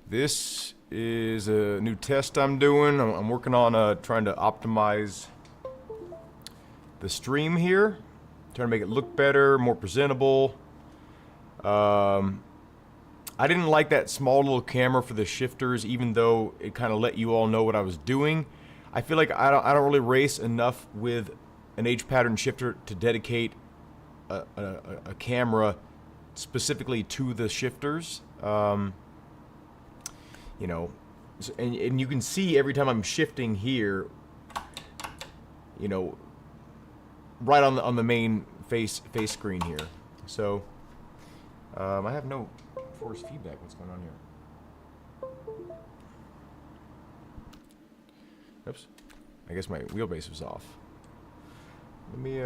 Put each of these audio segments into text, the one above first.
This is a new test I'm doing. I'm working on trying to optimize the stream here. Trying to make it look better, more presentable. I didn't like that small little camera for the shifters, even though it kind of let you all know what I was doing. I feel like I don't really race enough with an H pattern shifter to dedicate a camera specifically to the shifters. You know, and you can see every time I'm shifting here, you know, right on the main face screen here. So I have no force feedback. What's going on here? Oops. I guess my wheelbase was off. Let me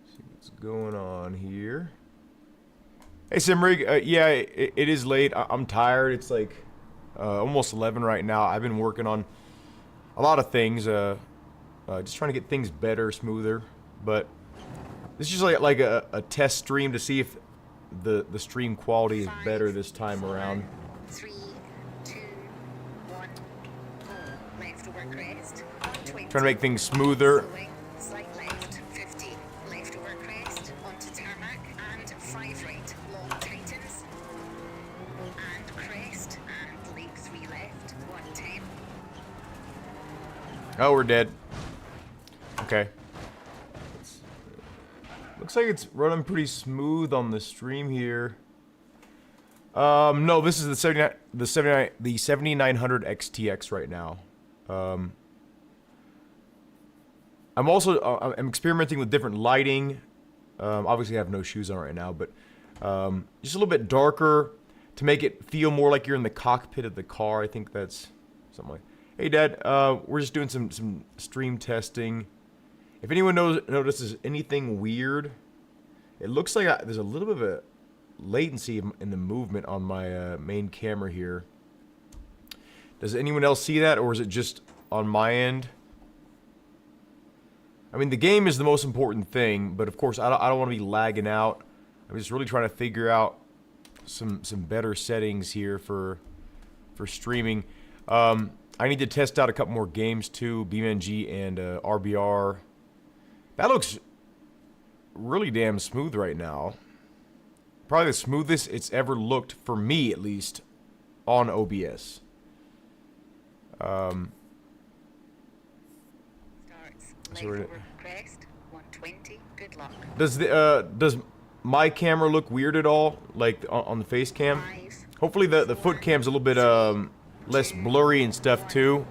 see what's going on here. Hey Simrig, yeah, it is late. I'm tired. It's like almost 11 right now. I've been working on a lot of things, just trying to get things better, smoother. But this is just like a test stream to see if the stream quality is better this time around. 3, 2, 1, left over crest. Trying to make things smoother. Slight left, 50, left over crest, onto tarmac, and 5 right, long tightens, and crest, and leap 3 left, 110. Oh, we're dead. Okay. Looks like it's running pretty smooth on the stream here. No, this is the 7900 XTX right now. I'm also I'm experimenting with different lighting. Obviously, I have no shoes on right now, but just a little bit darker to make it feel more like you're in the cockpit of the car. I think that's something like. Hey, Dad. We're just doing some stream testing. If anyone notices anything weird, it looks like there's a little bit of a latency in the movement on my main camera here. Does anyone else see that, or is it just on my end? I mean, the game is the most important thing, but of course, I don't want to be lagging out. I'm just really trying to figure out some better settings here for streaming. I need to test out a couple more games too, BeamNG and RBR. That looks really damn smooth right now. Probably the smoothest it's ever looked, for me at least, on OBS. Starts, left over crest, 120, good luck. Does my camera look weird at all, like on the face cam? 5, Hopefully the foot cam's a little bit less blurry and stuff too.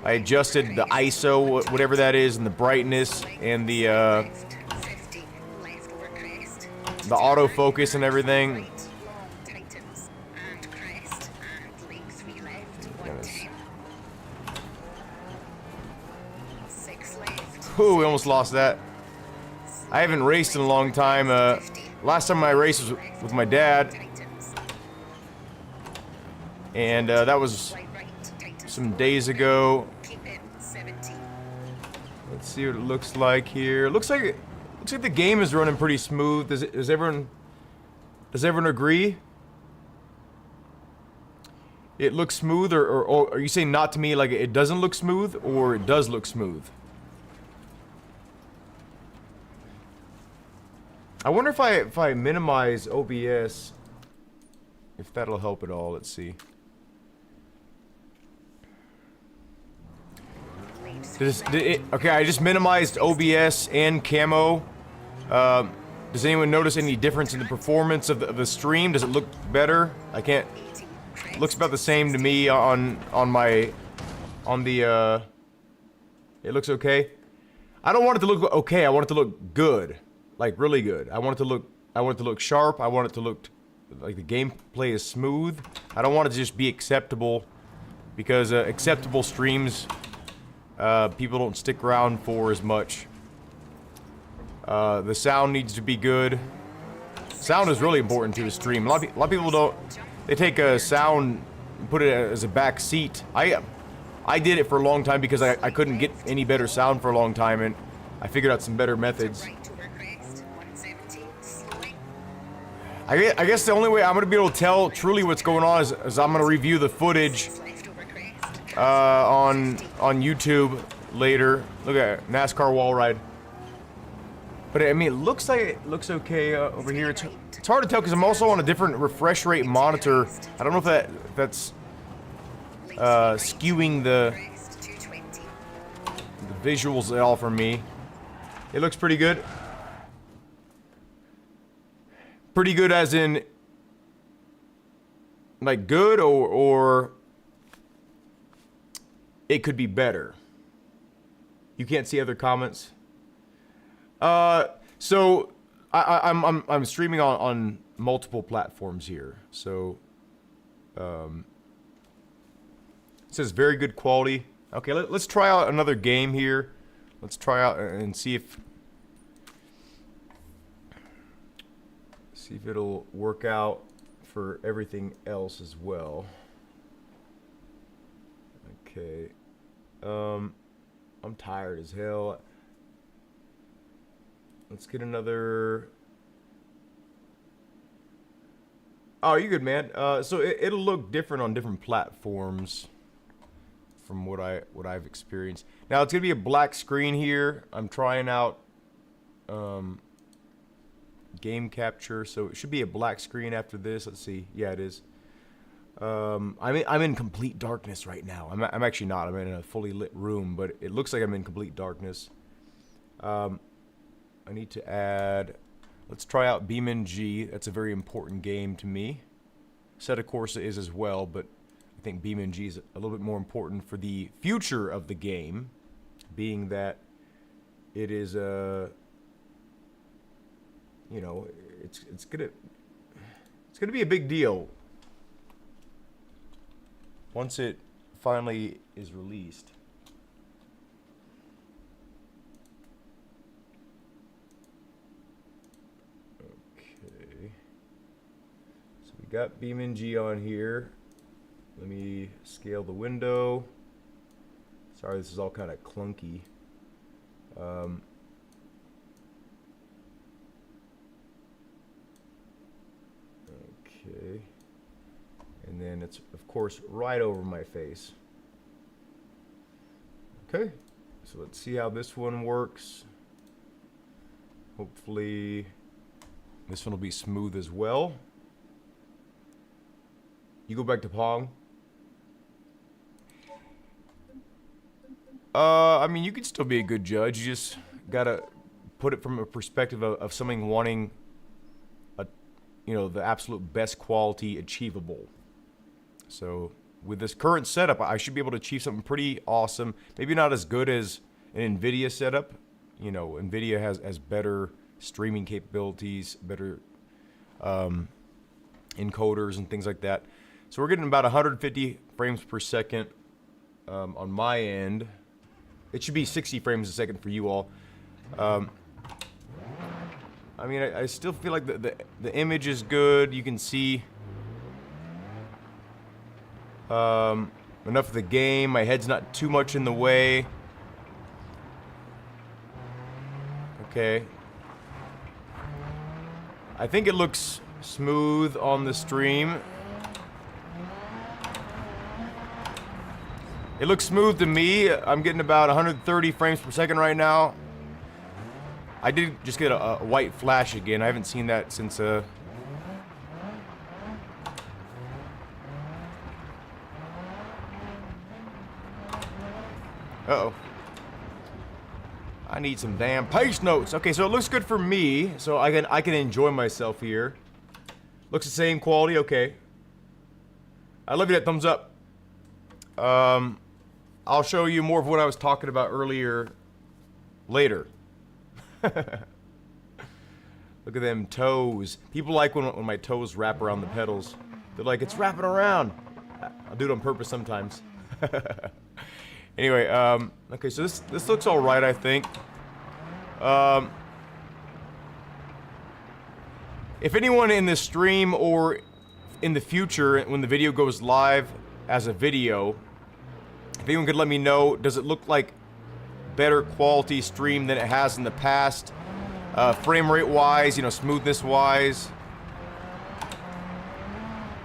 I adjusted the ISO, whatever that is, and the brightness, and the left, 50, left over crest, autofocus and everything. right, long tightens, and crest, and leap 3 left, 110. 6 left. Ooh, we almost lost that. I haven't raced in a long time. Last time I raced was with my dad, Tightens, and that was slight right, tightens. some days ago. Keep it 70. Let's see what it looks like here. Looks like the game is running pretty smooth. Does everyone agree? It looks smooth, or are you saying not to me, like it doesn't look smooth, or it does look smooth? I wonder if I minimize OBS, if that'll help at all. Let's see. Okay, I just minimized OBS and camo. Does anyone notice any difference in the performance of the stream? Does it look better? I can't. 80, It looks about the same to me on the. It looks okay. I don't want it to look okay. I want it to look good, like really good. I want it to look sharp. I want it to look like the gameplay is smooth. I don't want it to just be acceptable, because acceptable streams, people don't stick around for as much. The sound needs to be good. Sound is really important to a stream. A lot of people don't. They take a sound and put it as a back seat. I did it for a long time because I couldn't get any better sound for a long time, and I figured out some better methods. right over crest, 170, slow I guess the only way I'm gonna be able to tell truly what's going on is I'm gonna review the footage Leftover crest. on YouTube later. Look at it, NASCAR wall ride. But I mean, it looks like it looks okay over here. It's hard to tell because I'm also on a different refresh rate monitor. I don't know if that's skewing the Crest 220. visuals at all for me. It looks pretty good. Pretty good as in like good or it could be better. You can't see other comments. So I'm streaming on multiple platforms here. So it says very good quality. Okay, let's try out another game here. Let's try out and see if it'll work out for everything else as well. Okay. I'm tired as hell. Let's get another. Oh, you're good, man. So it'll look different on different platforms from what I've experienced. Now it's gonna be a black screen here. I'm trying out game capture, so it should be a black screen after this. Let's see. Yeah, it is. I'm in complete darkness right now. I'm actually not. I'm in a fully lit room, but it looks like I'm in complete darkness. I need to add. Let's try out BeamNG. That's a very important game to me. Assetto Corsa is as well, but I think BeamNG is a little bit more important for the future of the game, being that it is a. You know, it's gonna be a big deal once it finally is released. Okay, so we got BeamNG on here. Let me scale the window. Sorry, this is all kind of clunky. Okay, and then it's of course right over my face. Okay, so let's see how this one works. Hopefully this one will be smooth as well. You go back to Pong. I mean, you can still be a good judge. You just gotta put it from a perspective of something wanting you know, the absolute best quality achievable. So with this current setup, I should be able to achieve something pretty awesome. Maybe not as good as an NVIDIA setup. You know, NVIDIA has better streaming capabilities, better encoders and things like that. So we're getting about 150 frames per second on my end. It should be 60 frames a second for you all. I mean, I still feel like the image is good. You can see enough of the game. My head's not too much in the way. Okay. I think it looks smooth on the stream. It looks smooth to me. I'm getting about 130 frames per second right now. I did just get a white flash again. I haven't seen that since uh-oh. I need some damn pace notes. Okay, so it looks good for me, so I can enjoy myself here. Looks the same quality. Okay. I love you. That thumbs up. I'll show you more of what I was talking about earlier later. Look at them toes. People like when my toes wrap around the pedals. They're like, it's wrapping around. I'll do it on purpose sometimes. Anyway, okay, so this looks all right, I think. If anyone in this stream or in the future, when the video goes live as a video, if anyone could let me know, does it look like better quality stream than it has in the past, frame rate wise, you know, smoothness wise?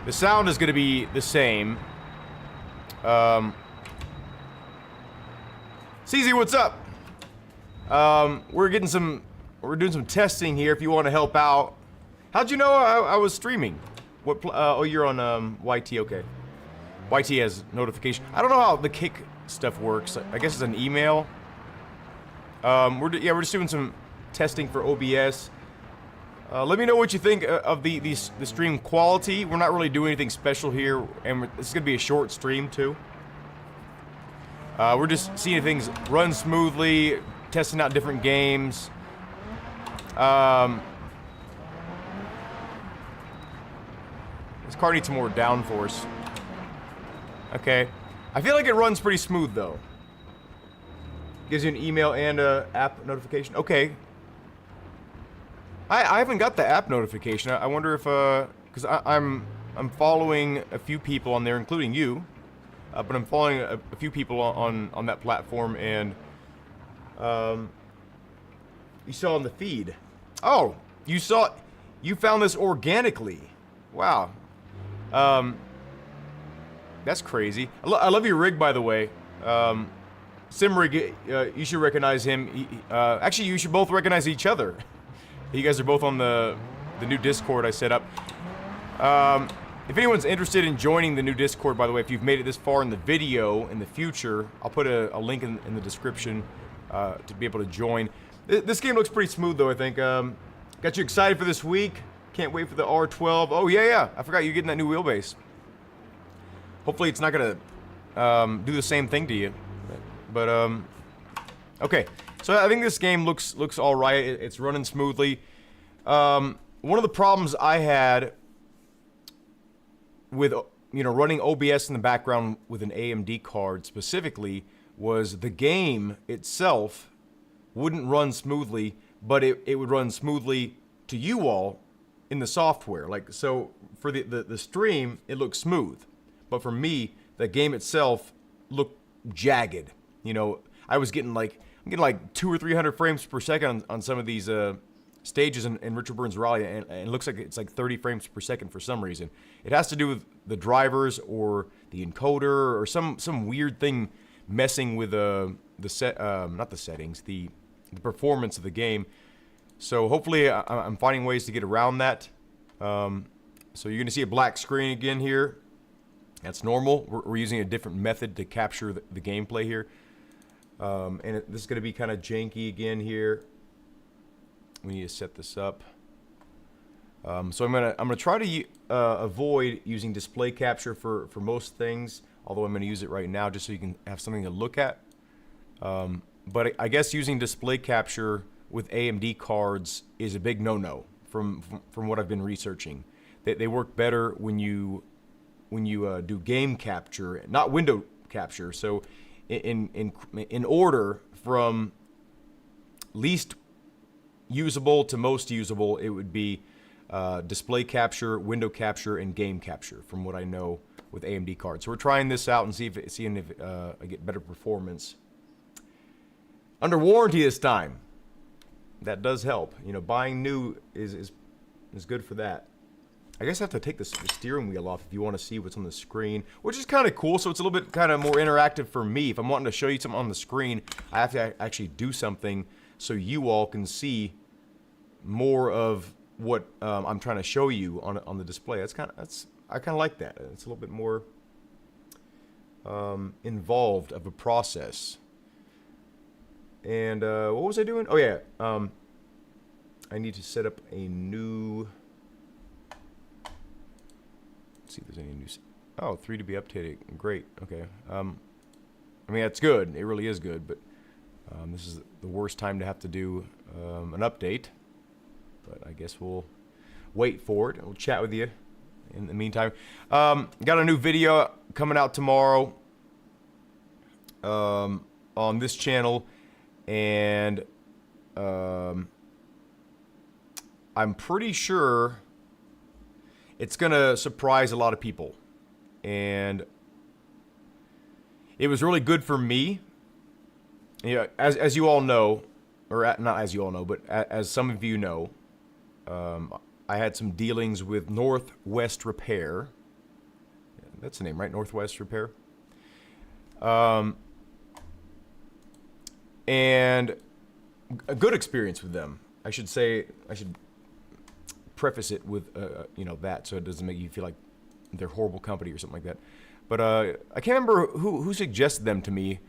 The sound is going to be the same. CZ, what's up? We're doing some testing here. If you want to help out, how'd you know I was streaming? Oh, you're on YT. Okay, YT has notification. I don't know how the kick stuff works. I guess it's an email. We're just doing some testing for OBS. Let me know what you think of the stream quality. We're not really doing anything special here, and this is gonna be a short stream too. We're just seeing if things run smoothly, testing out different games. This car needs some more downforce. Okay. I feel like it runs pretty smooth though. Gives you an email and a app notification. Okay. I haven't got the app notification. I wonder if because I'm following a few people on there, including you. But I'm following a few people on that platform, and you saw on the feed. Oh, you found this organically. Wow. That's crazy. I love your rig, by the way. Simrig, you should recognize him. Actually, you should both recognize each other. You guys are both on the new Discord I set up. If anyone's interested in joining the new Discord, by the way, if you've made it this far in the video, in the future, I'll put a link in the description to be able to join. This game looks pretty smooth, though, I think. Got you excited for this week. Can't wait for the R12. Oh, yeah. I forgot you're getting that new wheelbase. Hopefully it's not going to do the same thing to you. But, okay. So I think this game looks all right. It's running smoothly. One of the problems I had with running OBS in the background with an AMD card specifically was the game itself wouldn't run smoothly, but it would run smoothly to you all in the software. Like, so for the stream, it looks smooth, but for me, the game itself looked jagged. I was getting like 200 or 300 frames per second on some of these stages in Richard Burns Rally, and it looks like it's like 30 frames per second for some reason. It has to do with the drivers or the encoder or some weird thing messing with not the settings, the performance of the game. So hopefully I'm finding ways to get around that. So you're gonna see a black screen again here. That's normal. We're using a different method to capture the gameplay here. This is gonna be kind of janky again here. We need to set this up. So I'm gonna try to avoid using display capture for most things, although I'm gonna use it right now just so you can have something to look at. But I guess using display capture with AMD cards is a big no-no from what I've been researching. They work better when you do game capture, not window capture. So in order from least usable to most usable, it would be display capture, window capture, and game capture, from what I know with AMD cards. So we're trying this out and seeing if I get better performance. Under warranty this time. That does help. Buying new is good for that. I guess I have to take the steering wheel off if you want to see what's on the screen, which is kind of cool. So it's a little bit kind of more interactive for me. If I'm wanting to show you something on the screen, I have to actually do something so you all can see more of what I'm trying to show you on the display. I kind of like that. It's a little bit more involved of a process. And what was I doing? Oh yeah, I need to set up a new. Let's see if there's any new. Oh, 3 to be updated. Great. Okay. I mean, that's good. It really is good. But this is the worst time to have to do an update. But I guess we'll wait for it. We'll chat with you in the meantime. Got a new video coming out tomorrow on this channel. And I'm pretty sure it's gonna surprise a lot of people, and it was really good for me. As you all know, or not as you all know, but as some of you know, I had some dealings with Northwest Repair, That's the name, right? Northwest Repair. And a good experience with them. I should preface it with that, so it doesn't make you feel like they're horrible company or something like that. But I can't remember who suggested them to me.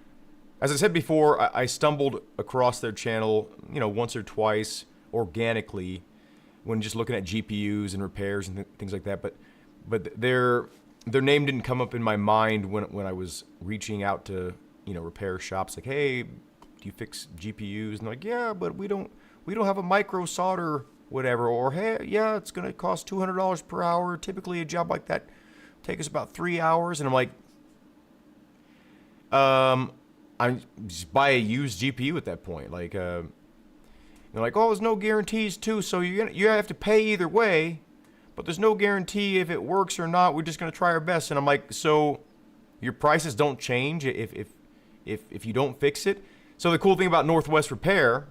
As I said before, I stumbled across their channel, once or twice organically when just looking at GPUs and repairs and things like that. But their name didn't come up in my mind when I was reaching out to repair shops. Like, hey, do you fix GPUs? And they're like, yeah, but we don't have a micro solder whatever. Or hey, yeah, it's gonna cost $200 per hour. Typically, a job like that take us about 3 hours. And I'm like, I just buy a used GPU at that point. Like, they're like, oh, there's no guarantees too, so you have to pay either way, but there's no guarantee if it works or not. We're just gonna try our best. And I'm like, so your prices don't change if you don't fix it. So the cool thing about Northwest Repair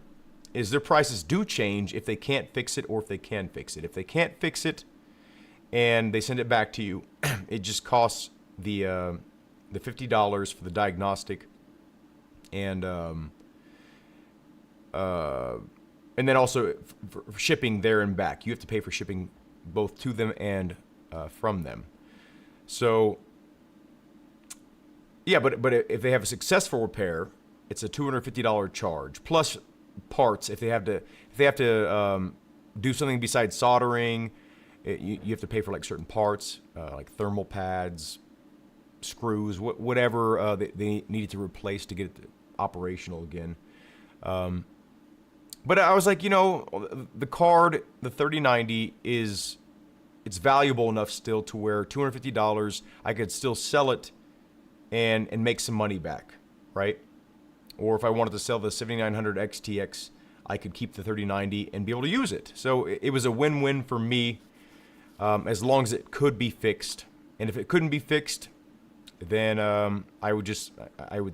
is their prices do change if they can't fix it or if they can fix it. If they can't fix it and they send it back to you, it just costs the $50 for the diagnostic. And then also for shipping there and back. You have to pay for shipping both to them and from them. So, yeah, but if they have a successful repair, it's a $250 charge plus parts. If they have to do something besides soldering, you have to pay for like certain parts, like thermal pads, screws, whatever they needed to replace to get it operational again. But I was like, the card, the 3090 it's valuable enough still to where $250, I could still sell it and make some money back, right? Or if I wanted to sell the 7900 XTX, I could keep the 3090 and be able to use it. So it was a win-win for me, as long as it could be fixed. And if it couldn't be fixed, then I would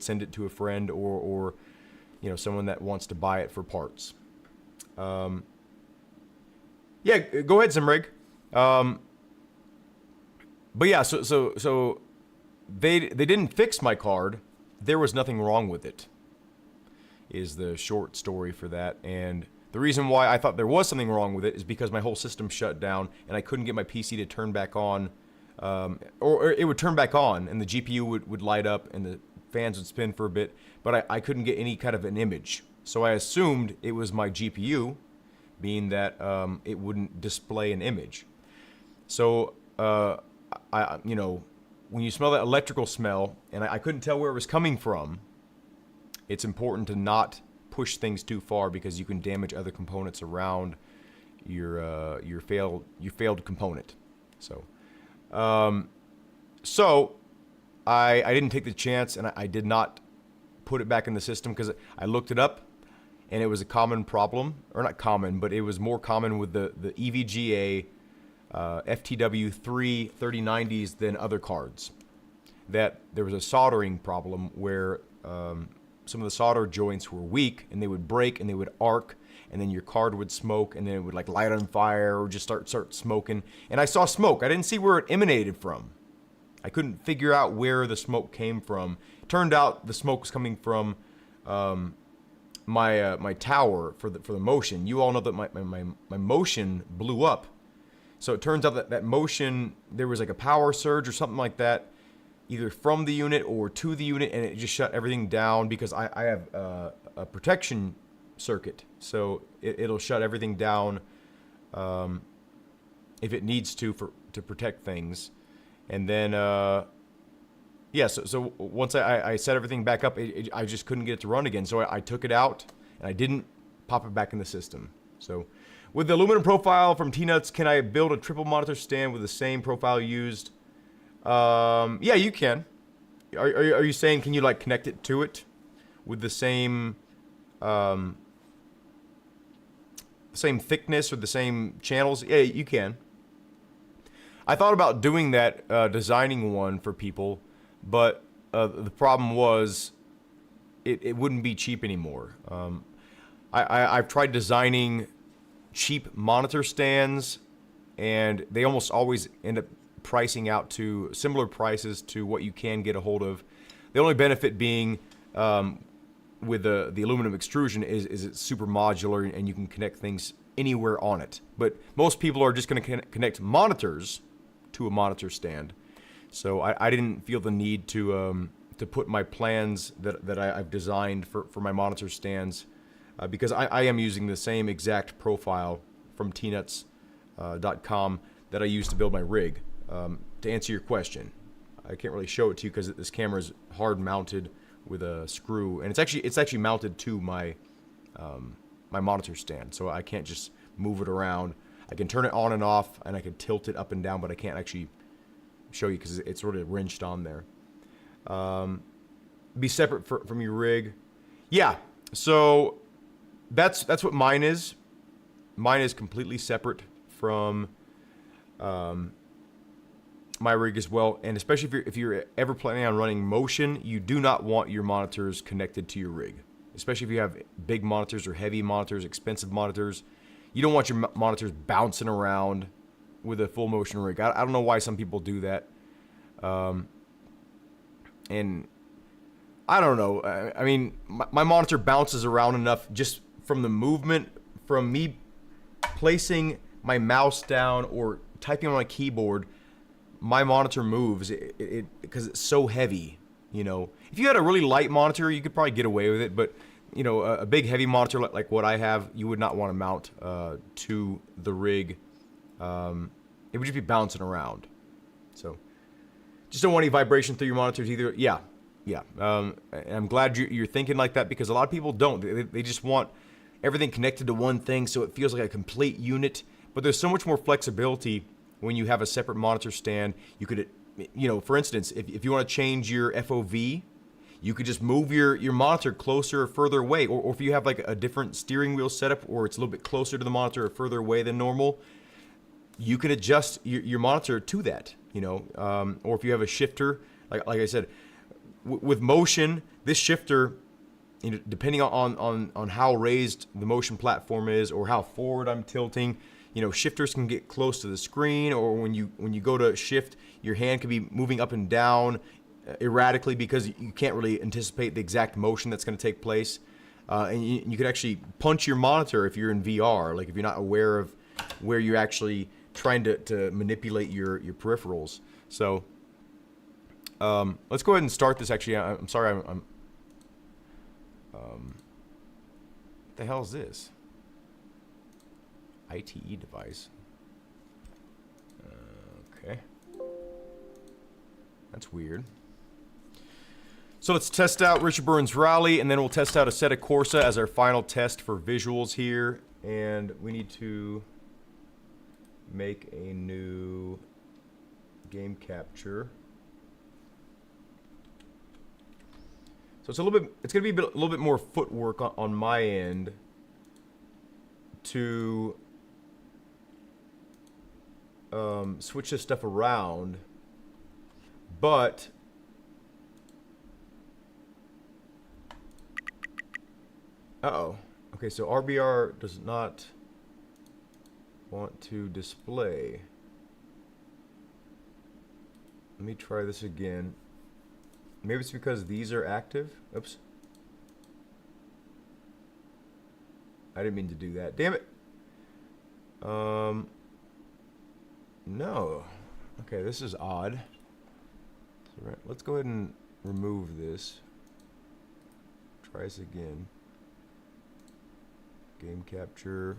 send it to a friend or someone that wants to buy it for parts. Yeah, go ahead, Zimrig. But yeah, so they didn't fix my card. There was nothing wrong with it, is the short story for that. And the reason why I thought there was something wrong with it is because my whole system shut down and I couldn't get my PC to turn back on. Or it would turn back on and the GPU would light up and the fans would spin for a bit, but I couldn't get any kind of an image. So I assumed it was my GPU, being that it wouldn't display an image. So when you smell that electrical smell, and I couldn't tell where it was coming from, it's important to not push things too far because you can damage other components around your failed component. So. So I didn't take the chance and I did not put it back in the system because I looked it up and it was a common problem, or not common, but it was more common with the EVGA FTW3 3090s than other cards. That there was a soldering problem where some of the solder joints were weak and they would break and they would arc, and then your card would smoke and then it would like light on fire or just start smoking. And I saw smoke. I didn't see where it emanated from. I couldn't figure out where the smoke came from. Turned out the smoke was coming from my tower for the motion. You all know that my motion blew up. So it turns out that motion, there was like a power surge or something like that, either from the unit or to the unit, and it just shut everything down because I have a protection circuit. So it'll shut everything down if it needs to protect things. And then, yeah, so once I set everything back up, I just couldn't get it to run again. So I took it out, and I didn't pop it back in the system. So with the aluminum profile from T-Nuts, can I build a triple monitor stand with the same profile used? Yeah, you can. Are you saying, can you like connect it to it with the same thickness or the same channels? Yeah, you can. I thought about doing that, designing one for people, but the problem was it wouldn't be cheap anymore. I've tried designing cheap monitor stands, and they almost always end up pricing out to similar prices to what you can get a hold of. The only benefit being with the aluminum extrusion is it's super modular and you can connect things anywhere on it. But most people are just going to connect monitors to a monitor stand. So I didn't feel the need to put my plans that I've designed for my monitor stands because I am using the same exact profile from tnuts.com that I used to build my rig. To answer your question, I can't really show it to you because this camera is hard mounted with a screw, and it's actually mounted to my my monitor stand, so I can't just move it around. I can turn it on and off, and I can tilt it up and down, but I can't actually show you because it's sort of wrenched on there. Be separate from your rig. Yeah, so that's what mine is. Mine is completely separate from my rig as well, and especially if you're ever planning on running motion, you do not want your monitors connected to your rig, especially if you have big monitors or heavy monitors, expensive monitors. You don't want your monitors bouncing around with a full motion rig. I don't know why some people do that, and I don't know. I mean, my monitor bounces around enough just from the movement, from me placing my mouse down or typing on my keyboard. My monitor moves because it's so heavy. You know, if you had a really light monitor, you could probably get away with it. But you know, a big heavy monitor like what I have, you would not want to mount to the rig. It would just be bouncing around. So, just don't want any vibration through your monitors either. Yeah. I'm glad you're thinking like that because a lot of people don't. They just want everything connected to one thing, so it feels like a complete unit. But there's so much more flexibility when you have a separate monitor stand. You could, you know, for instance, if you want to change your FOV, you could just move your monitor closer or further away. Or if you have like a different steering wheel setup or it's a little bit closer to the monitor or further away than normal, you can adjust your monitor to that, you know. Or if you have a shifter, like I said, with motion, this shifter, you know, depending on how raised the motion platform is or how forward I'm tilting, you know, shifters can get close to the screen, or when you go to shift, your hand can be moving up and down erratically because you can't really anticipate the exact motion that's going to take place. And you could actually punch your monitor if you're in VR, like if you're not aware of where you're actually trying to manipulate your peripherals. So let's go ahead and start this. Actually, I'm sorry, I'm what the hell is this? ITE device. Okay. That's weird. So let's test out Richard Burns Rally, and then we'll test out Assetto Corsa as our final test for visuals here. And we need to make a new game capture. So it's going to be a little bit more footwork on my end to switch this stuff around, but okay, so RBR does not want to display. Let me try this again. Maybe it's because these are active. Oops. I didn't mean to do that. Damn it. No. Okay, this is odd. All right, let's go ahead and remove this. Try this again. Game capture.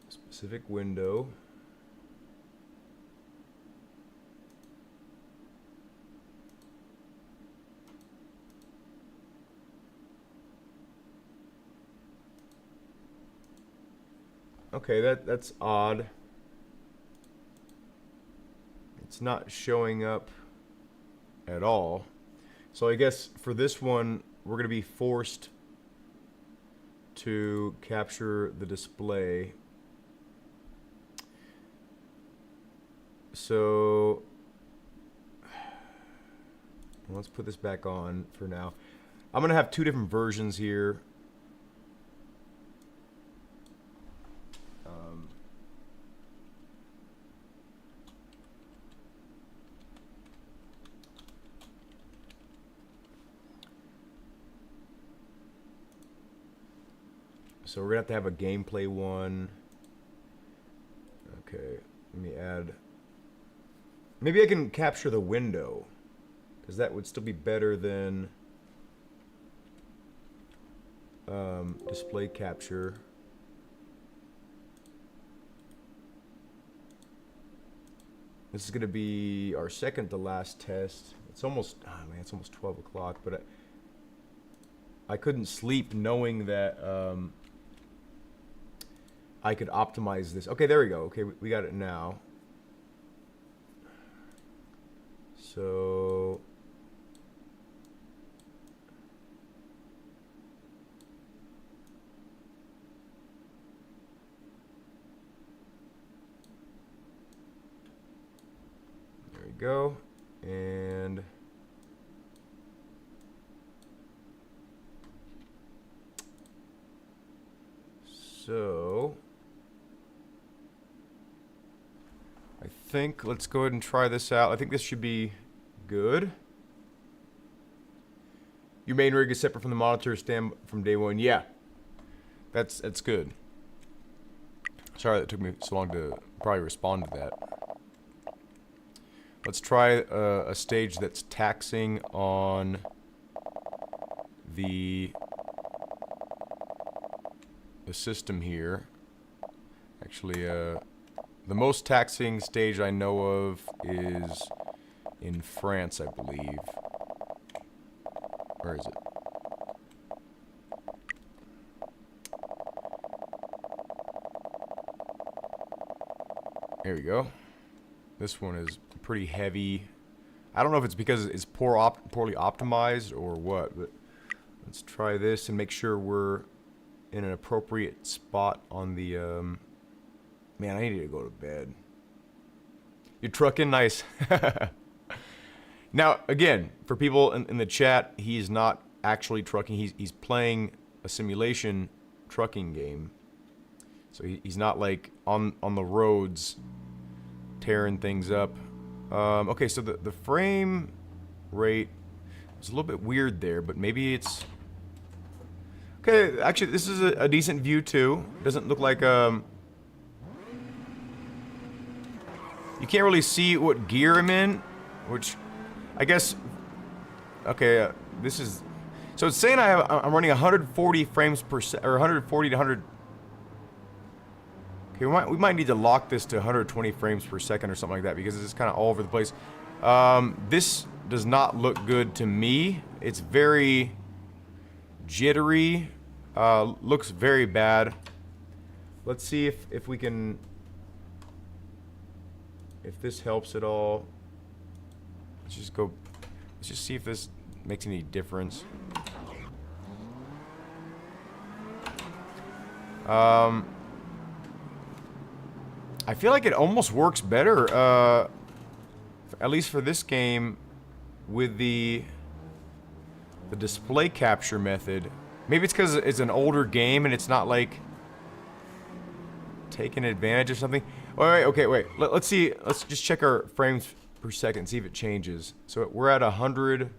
Specific window. Okay, that's odd. It's not showing up at all. So I guess for this one, we're going to be forced to capture the display. So let's put this back on for now. I'm going to have two different versions here. So we're gonna have to have a gameplay one. Okay, let me add. Maybe I can capture the window, because that would still be better than display capture. This is gonna be our second to last test. It's almost, oh man, it's almost 12 o'clock, but I couldn't sleep knowing that I could optimize this. Okay, there we go. Okay, we got it now. So there we go. And so I think let's go ahead and try this out. I think this should be good. Your main rig is separate from the monitor stand from day one. Yeah, that's good. Sorry that took me so long to probably respond to that. Let's try a stage that's taxing on the system here. Actually, the most taxing stage I know of is in France, I believe. Where is it? There we go. This one is pretty heavy. I don't know if it's because it's poorly optimized or what, but let's try this and make sure we're in an appropriate spot on the, man, I need to go to bed. You're trucking? Nice. Now, again, for people in the chat, he's not actually trucking. He's playing a simulation trucking game. So he's not, like, on the roads tearing things up. Okay, so the frame rate is a little bit weird there, but maybe it's... Okay, actually, this is a decent view, too. Doesn't look like, you can't really see what gear I'm in, which, I guess... Okay, this is... So it's saying I'm running 140 frames per second, or 140 to 100... Okay, we might need to lock this to 120 frames per second or something like that, because it's kind of all over the place. This does not look good to me. It's very jittery. Looks very bad. Let's see if we can... If this helps at all. Let's just go... Let's just see if this makes any difference. I feel like it almost works better, at least for this game, with the display capture method. Maybe it's because it's an older game and it's not like taking advantage of something. All right, okay, wait. Let's see. Let's just check our frames per second, see if it changes. So we're at 100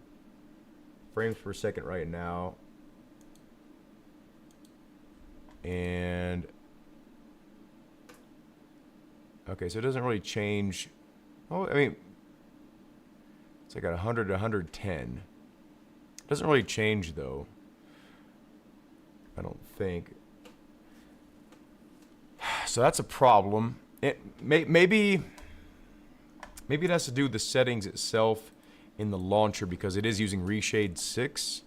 frames per second right now, and okay, so it doesn't really change. Oh, I mean, it's like at 100 to 110. It doesn't really change, though. I don't think. So that's a problem. It maybe it has to do with the settings itself in the launcher, because it is using Reshade 6.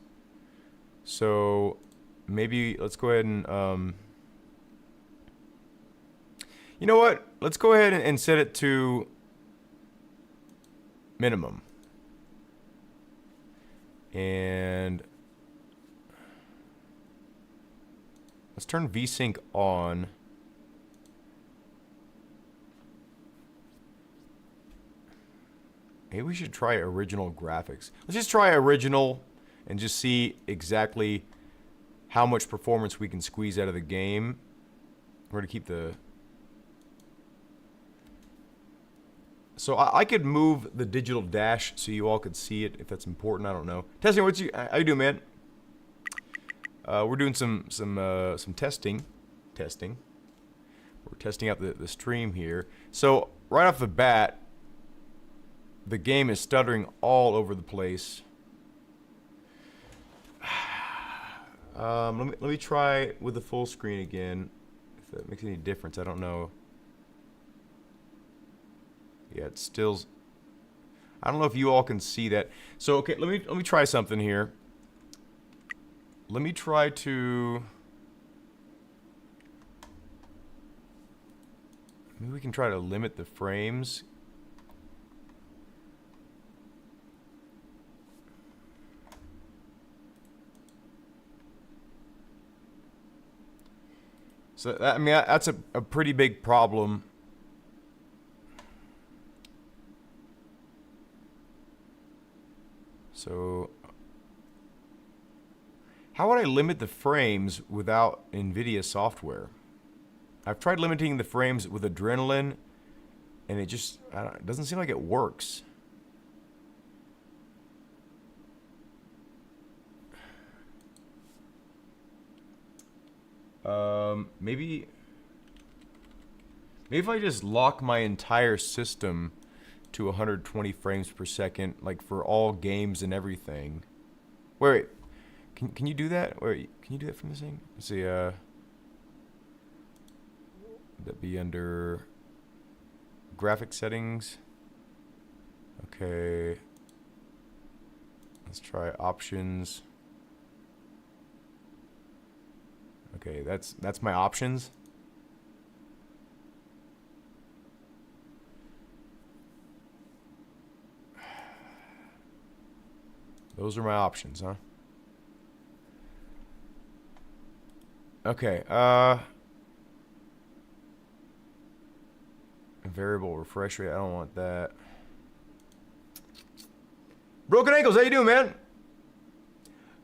So maybe let's go ahead and you know what? Let's go ahead and set it to minimum. And let's turn VSync on. Maybe we should try original graphics. Let's just try original and just see exactly how much performance we can squeeze out of the game. We're going to keep the... So I could move the digital dash so you all could see it if that's important. I don't know. Testing, how you doing, man? we're doing some testing. We're testing out the stream here. So right off the bat, the game is stuttering all over the place. Let me try with the full screen again. If that makes any difference, I don't know. Yeah, it's still. I don't know if you all can see that. So okay, let me try something here. Let me try to. Maybe we can try to limit the frames. So I mean that's a pretty big problem. So how would I limit the frames without NVIDIA software? I've tried limiting the frames with Adrenaline, and it just it doesn't seem like it works. Maybe if I just lock my entire system to 120 frames per second, like for all games and everything. Wait. Can you do that? Wait, can you do that from this thing? Let's see. Would that be under graphic settings? Okay. Let's try options. Okay, that's my options. Those are my options, huh? Okay, variable refresh rate, I don't want that. Broken Ankles, how you doing, man?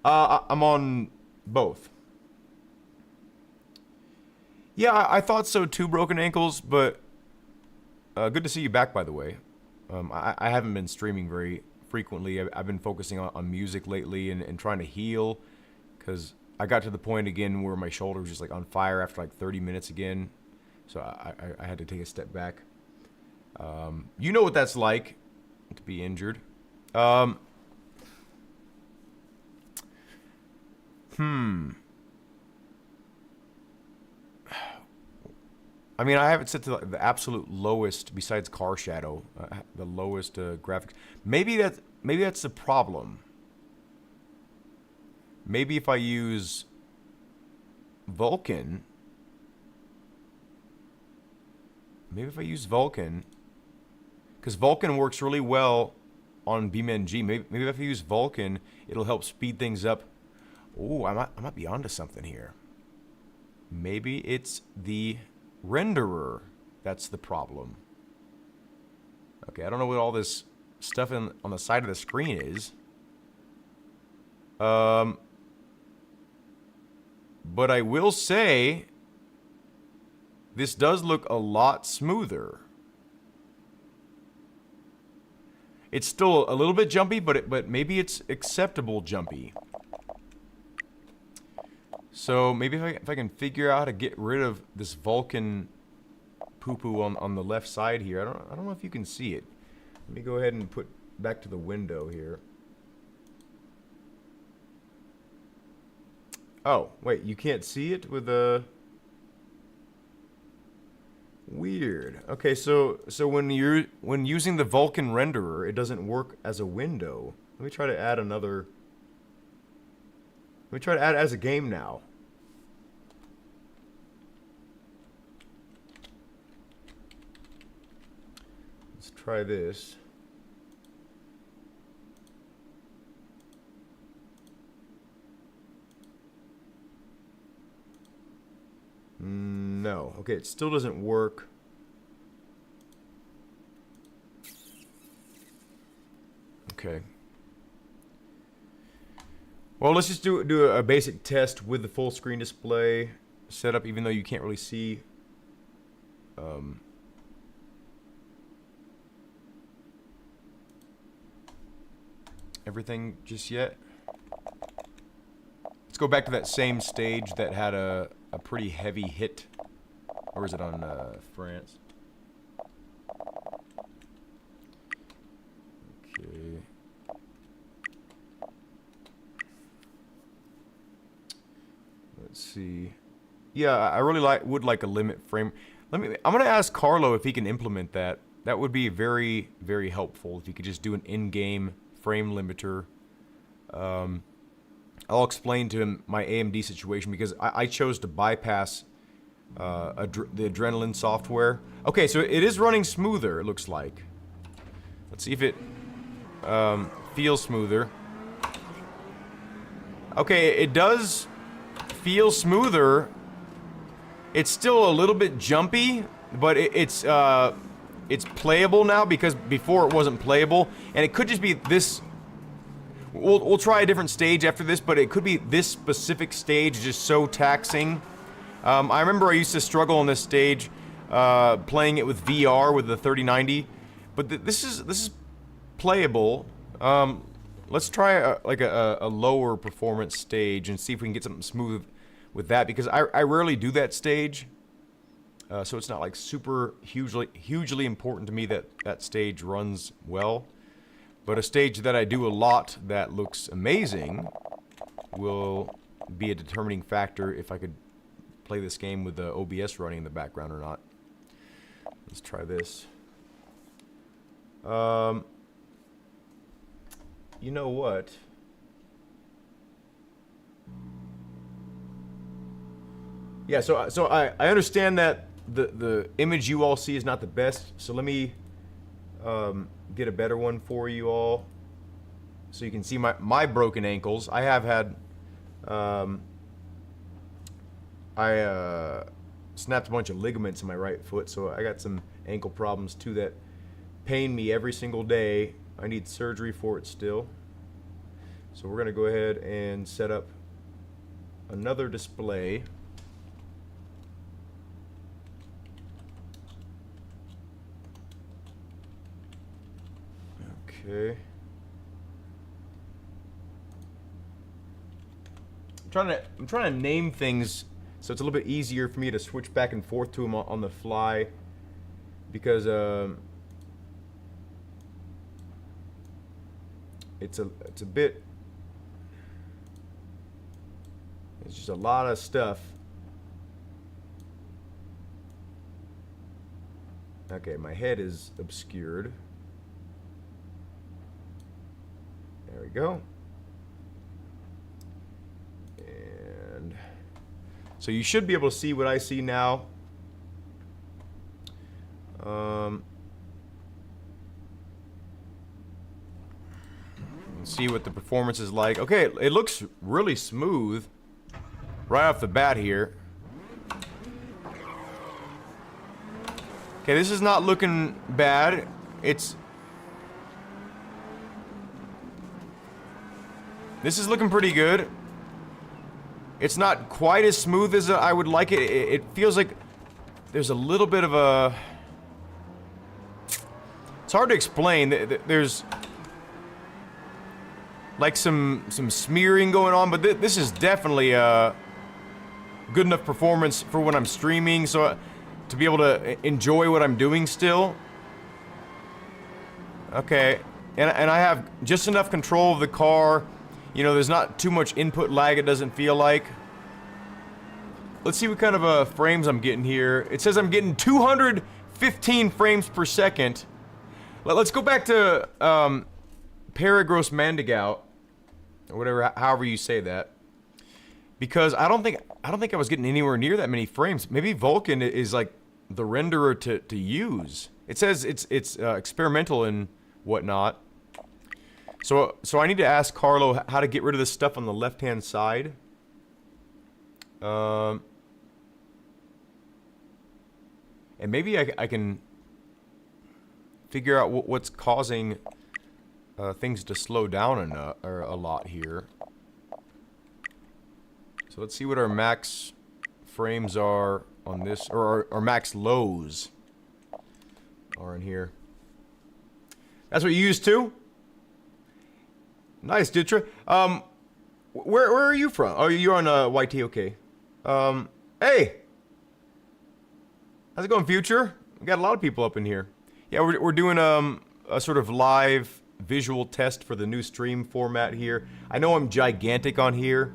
I'm on both. Yeah, I thought so too, Broken Ankles, but good to see you back, by the way. I haven't been streaming very frequently. I've been focusing on music lately and trying to heal, because I got to the point again where my shoulder was just like on fire after like 30 minutes again. So I had to take a step back. You know what that's like, to be injured. I mean, I have it set to the absolute lowest besides Car Shadow, the lowest graphics. Maybe that's the problem. Maybe if I use Vulkan, because Vulkan works really well on BeamNG. Maybe if I use Vulkan, it'll help speed things up. Oh, I might be onto something here. Maybe it's the renderer that's the problem. Okay, I don't know what all this stuff on the side of the screen is. But I will say this does look a lot smoother. It's still a little bit jumpy, but maybe it's acceptable jumpy. So maybe if I can figure out how to get rid of this Vulkan poo-poo on the left side here. I don't know if you can see it. Let me go ahead and put back to the window here. Oh, wait, you can't see it with the weird. Okay, so when using the Vulkan renderer, it doesn't work as a window. Let me try to add another. Let me try to add it as a game now. Let's try this. No. Okay, it still doesn't work. Okay. Well, let's just do a basic test with the full screen display setup, even though you can't really see everything just yet. Let's go back to that same stage that had a pretty heavy hit. Or is it on France? Okay. Let's see. Yeah, I really would like a limit frame. I'm gonna ask Carlo if he can implement that. That would be very, very helpful if you could just do an in-game frame limiter. I'll explain to him my AMD situation because I chose to bypass the Adrenaline software. Okay, so it is running smoother, it looks like. Let's see if it feels smoother. Okay, it does feel smoother. It's still a little bit jumpy, but it's playable now because before it wasn't playable, and it could just be this. We'll try a different stage after this, but it could be this specific stage just so taxing. I remember I used to struggle on this stage playing it with VR with the 3090, but this is playable. Let's try a lower performance stage and see if we can get something smooth with that, because I rarely do that stage, so it's not like super hugely important to me that that stage runs well. But a stage that I do a lot that looks amazing will be a determining factor if I could play this game with the OBS running in the background or not. Let's try this. You know what? Yeah, so I understand that the image you all see is not the best, so let me get a better one for you all so you can see my broken ankles. I have had I snapped a bunch of ligaments in my right foot, so I got some ankle problems too that pain me every single day. I need surgery for it still. So we're gonna go ahead and set up another display. Okay. I'm trying to name things so it's a little bit easier for me to switch back and forth to them on the fly, because it's a bit, it's just a lot of stuff. Okay, my head is obscured. There we go. And so you should be able to see what I see now. See what the performance is like. Okay, it looks really smooth right off the bat here. Okay, this is not looking bad. This is looking pretty good. It's not quite as smooth as I would like it. It feels like there's a little bit of a... It's hard to explain. There's like some smearing going on, but this is definitely a good enough performance for when I'm streaming, so to be able to enjoy what I'm doing still. Okay, and I have just enough control of the car. You know, there's not too much input lag, it doesn't feel like. Let's see what kind of frames I'm getting here. It says I'm getting 215 frames per second. Let's go back to Paragross Mandigout, or whatever, however you say that, because I don't think I was getting anywhere near that many frames. Maybe Vulkan is like the renderer to use. It says it's experimental and whatnot. So I need to ask Carlo how to get rid of this stuff on the left-hand side. And maybe I can figure out what's causing things to slow down a lot here. So let's see what our max frames are on this, or our max lows are in here. That's what you use too? Nice, Dutra. Where are you from? Oh, you're on YT. Okay. Hey, how's it going, Future? We got a lot of people up in here. Yeah, we're doing a sort of live visual test for the new stream format here. I know I'm gigantic on here,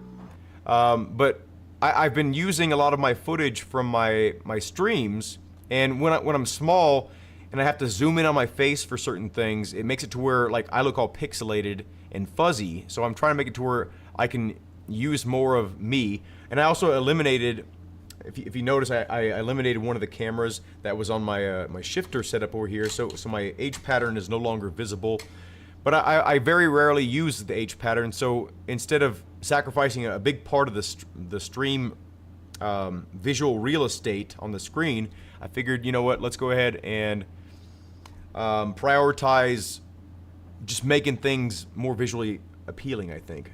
but I've been using a lot of my footage from my streams, and when I'm small and I have to zoom in on my face for certain things, it makes it to where like I look all pixelated and fuzzy. So I'm trying to make it to where I can use more of me. And I also eliminated, if you notice, I eliminated one of the cameras that was on my my shifter setup over here, so my H pattern is no longer visible. But I very rarely use the H pattern, so instead of sacrificing a big part of the stream visual real estate on the screen, I figured, you know what, let's go ahead and prioritize just making things more visually appealing, I think.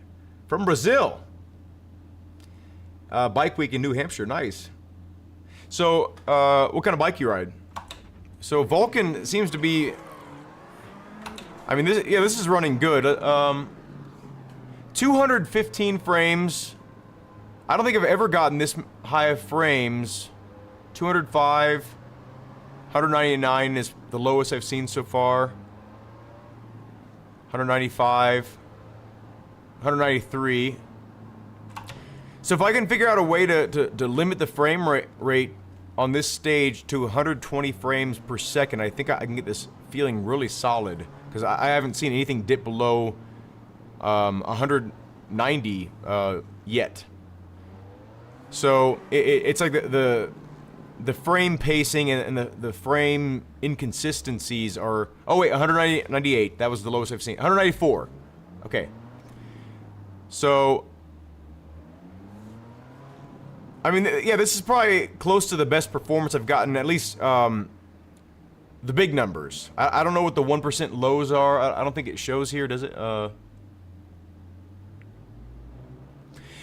From Brazil. Bike week in New Hampshire, nice. So, what kind of bike you ride? So Vulcan seems to be, I mean, this is running good. 215 frames. I don't think I've ever gotten this high of frames. 205, 199 is the lowest I've seen so far. 195, 193. So if I can figure out a way to limit the frame rate on this stage to 120 frames per second, I think I can get this feeling really solid. Because I haven't seen anything dip below 190 yet. So it's like the frame pacing and the frame inconsistencies are... Oh wait, 198. That was the lowest I've seen. 194. Okay. So... I mean, yeah, this is probably close to the best performance I've gotten, at least the big numbers. I don't know what the 1% lows are. I don't think it shows here, does it?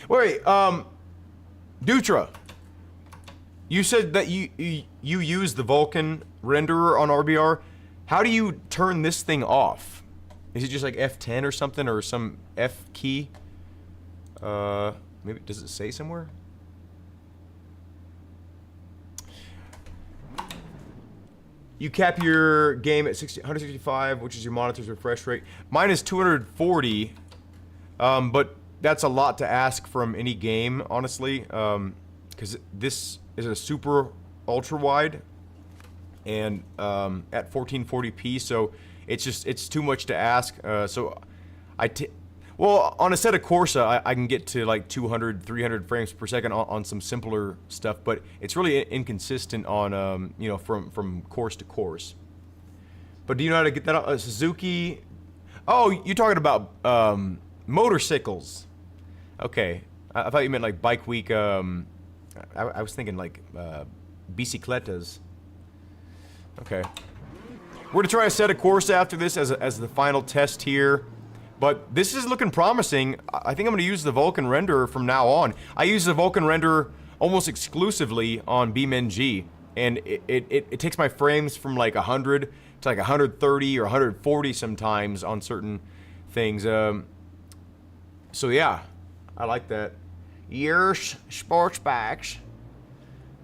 Wait, Dutra, you said that you use the Vulkan renderer on RBR. How do you turn this thing off? Is it just like F10 or something, or some F key? Maybe, does it say somewhere? You cap your game at 165, which is your monitor's refresh rate. Mine is 240, but that's a lot to ask from any game, honestly, because this is a super ultra wide and at 1440p, so it's too much to ask. So well, on a set of Corsa, I can get to like 200, 300 frames per second on some simpler stuff, but it's really inconsistent on, you know, from course to course. But do you know how to get that on Suzuki? Oh, you're talking about motorcycles. Okay, I thought you meant like bike week. I was thinking like bicicletas. Okay, we're gonna try a set of Corsa after this as the final test here. But this is looking promising. I think I'm going to use the Vulkan renderer from now on. I use the Vulkan renderer almost exclusively on BeamNG, and it takes my frames from like 100 to like 130 or 140 sometimes on certain things. So yeah, I like that. Years sports bikes.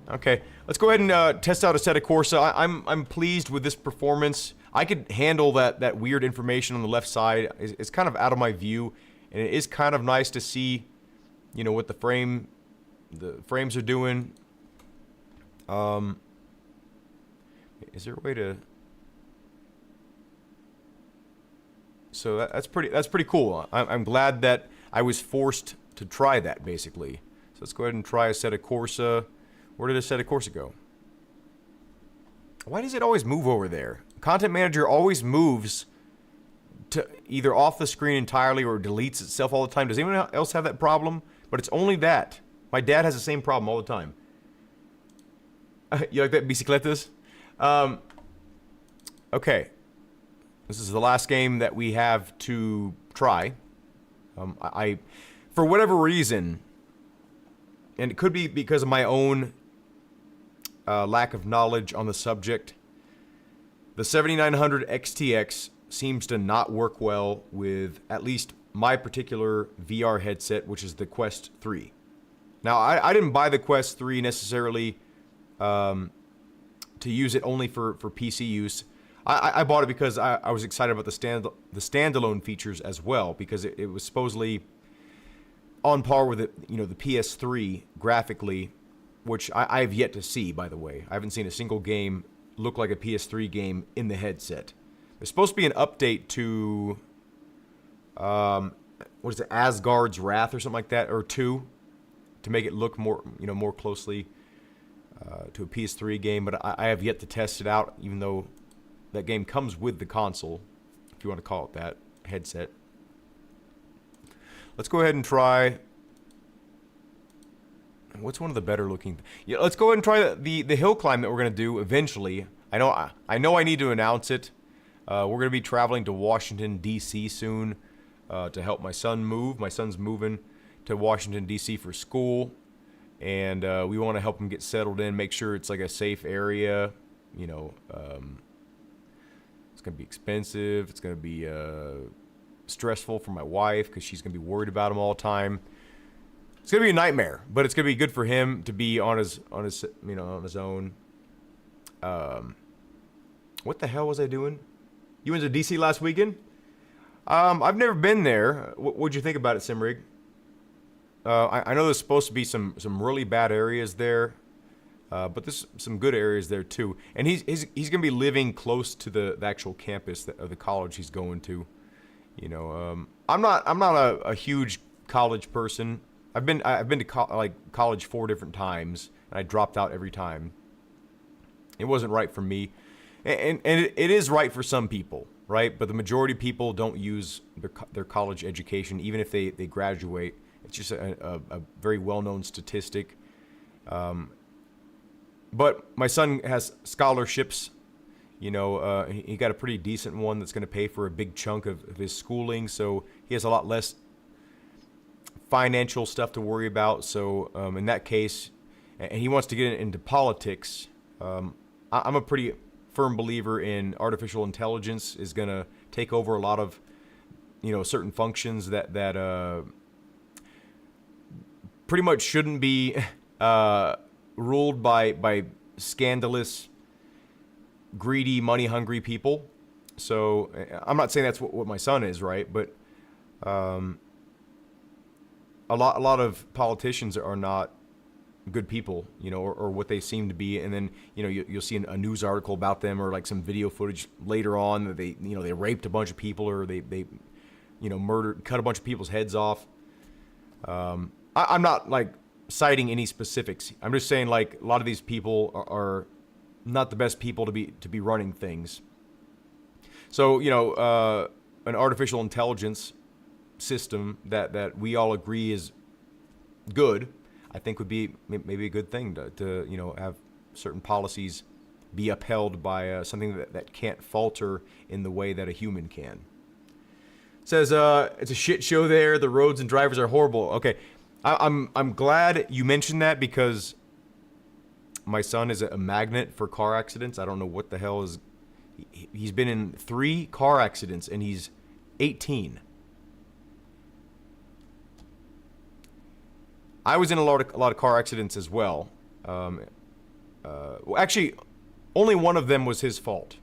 Okay, let's go ahead and test out a set of Corsa. I'm pleased with this performance. I could handle that weird information on the left side. It's kind of out of my view, and it is kind of nice to see, you know, what the frames are doing. Is there a way to? So that's pretty cool. I'm glad that I was forced to try that, basically. So let's go ahead and try a set of Corsa. Where did a set of Corsa go? Why does it always move over there? Content Manager always moves to either off the screen entirely or deletes itself all the time. Does anyone else have that problem? But it's only that. My dad has the same problem all the time. You like that, bicicletas? Okay. This is the last game that we have to try. I for whatever reason, and it could be because of my own lack of knowledge on the subject, the 7900 XTX seems to not work well with at least my particular VR headset, which is the Quest 3. Now, I didn't buy the Quest 3 necessarily to use it only for PC use. I bought it because I was excited about the standalone features as well, because it was supposedly on par with it, the PS3 graphically, which I have yet to see, by the way. I haven't seen a single game look like a PS3 game in the headset. There's supposed to be an update to, what is it, Asgard's Wrath or something like that, or 2, to make it look more, more closely to a PS3 game, but I have yet to test it out, even though that game comes with the console, if you want to call it that, headset. Let's go ahead and try... What's one of the better looking... Yeah, let's go ahead and try the hill climb that we're going to do eventually. I know I need to announce it. We're going to be traveling to Washington, D.C. soon to help my son move. My son's moving to Washington, D.C. for school. And we want to help him get settled in, make sure it's like a safe area. It's going to be expensive. It's going to be stressful for my wife because she's going to be worried about him all the time. It's going to be a nightmare, but it's going to be good for him to be on his own. What the hell was I doing? You went to DC last weekend? I've never been there. What'd you think about it, Simrig? I know there's supposed to be some really bad areas there, but there's some good areas there too. And he's gonna be living close to the actual campus of the college he's going to. I'm not a huge college person. I've been to college 4 different times, and I dropped out every time. It wasn't right for me, and it is right for some people, right? But the majority of people don't use their college education, even if they graduate. It's just a very well-known statistic. But my son has scholarships. He got a pretty decent one that's going to pay for a big chunk of his schooling. So he has a lot less financial stuff to worry about. So in that case, and he wants to get into politics. I'm a pretty firm believer in artificial intelligence is going to take over a lot of, certain functions that pretty much shouldn't be ruled by scandalous, greedy, money-hungry people. So I'm not saying that's what my son is, right? But a lot of politicians are not good people, or what they seem to be. And then you'll see a news article about them, or like some video footage later on that they raped a bunch of people, or they cut a bunch of people's heads off. I'm not like citing any specifics. I'm just saying like a lot of these people are not the best people to be running things. So an artificial intelligence system that we all agree is good, I think would be maybe a good thing to have certain policies be upheld by something that can't falter in the way that a human can. It says it's a shit show there. The roads and drivers are horrible. Okay. I'm glad you mentioned that, because my son is a magnet for car accidents. I don't know what the hell is. He's been in 3 car accidents, and he's 18. I was in a lot of car accidents as well. Actually, only one of them was his fault.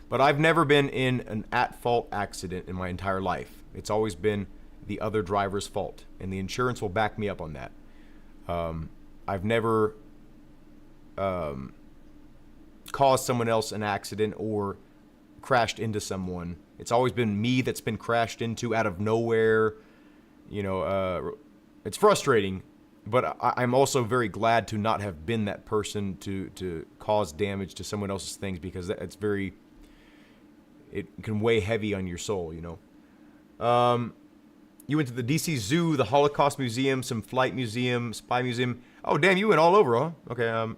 But I've never been in an at-fault accident in my entire life. It's always been the other driver's fault, and the insurance will back me up on that. I've never caused someone else an accident or crashed into someone. It's always been me that's been crashed into out of nowhere. It's frustrating, but I'm also very glad to not have been that person to cause damage to someone else's things, because it can weigh heavy on your soul, You went to the DC Zoo, the Holocaust Museum, some flight museum, spy museum. Oh, damn, you went all over, huh? Okay,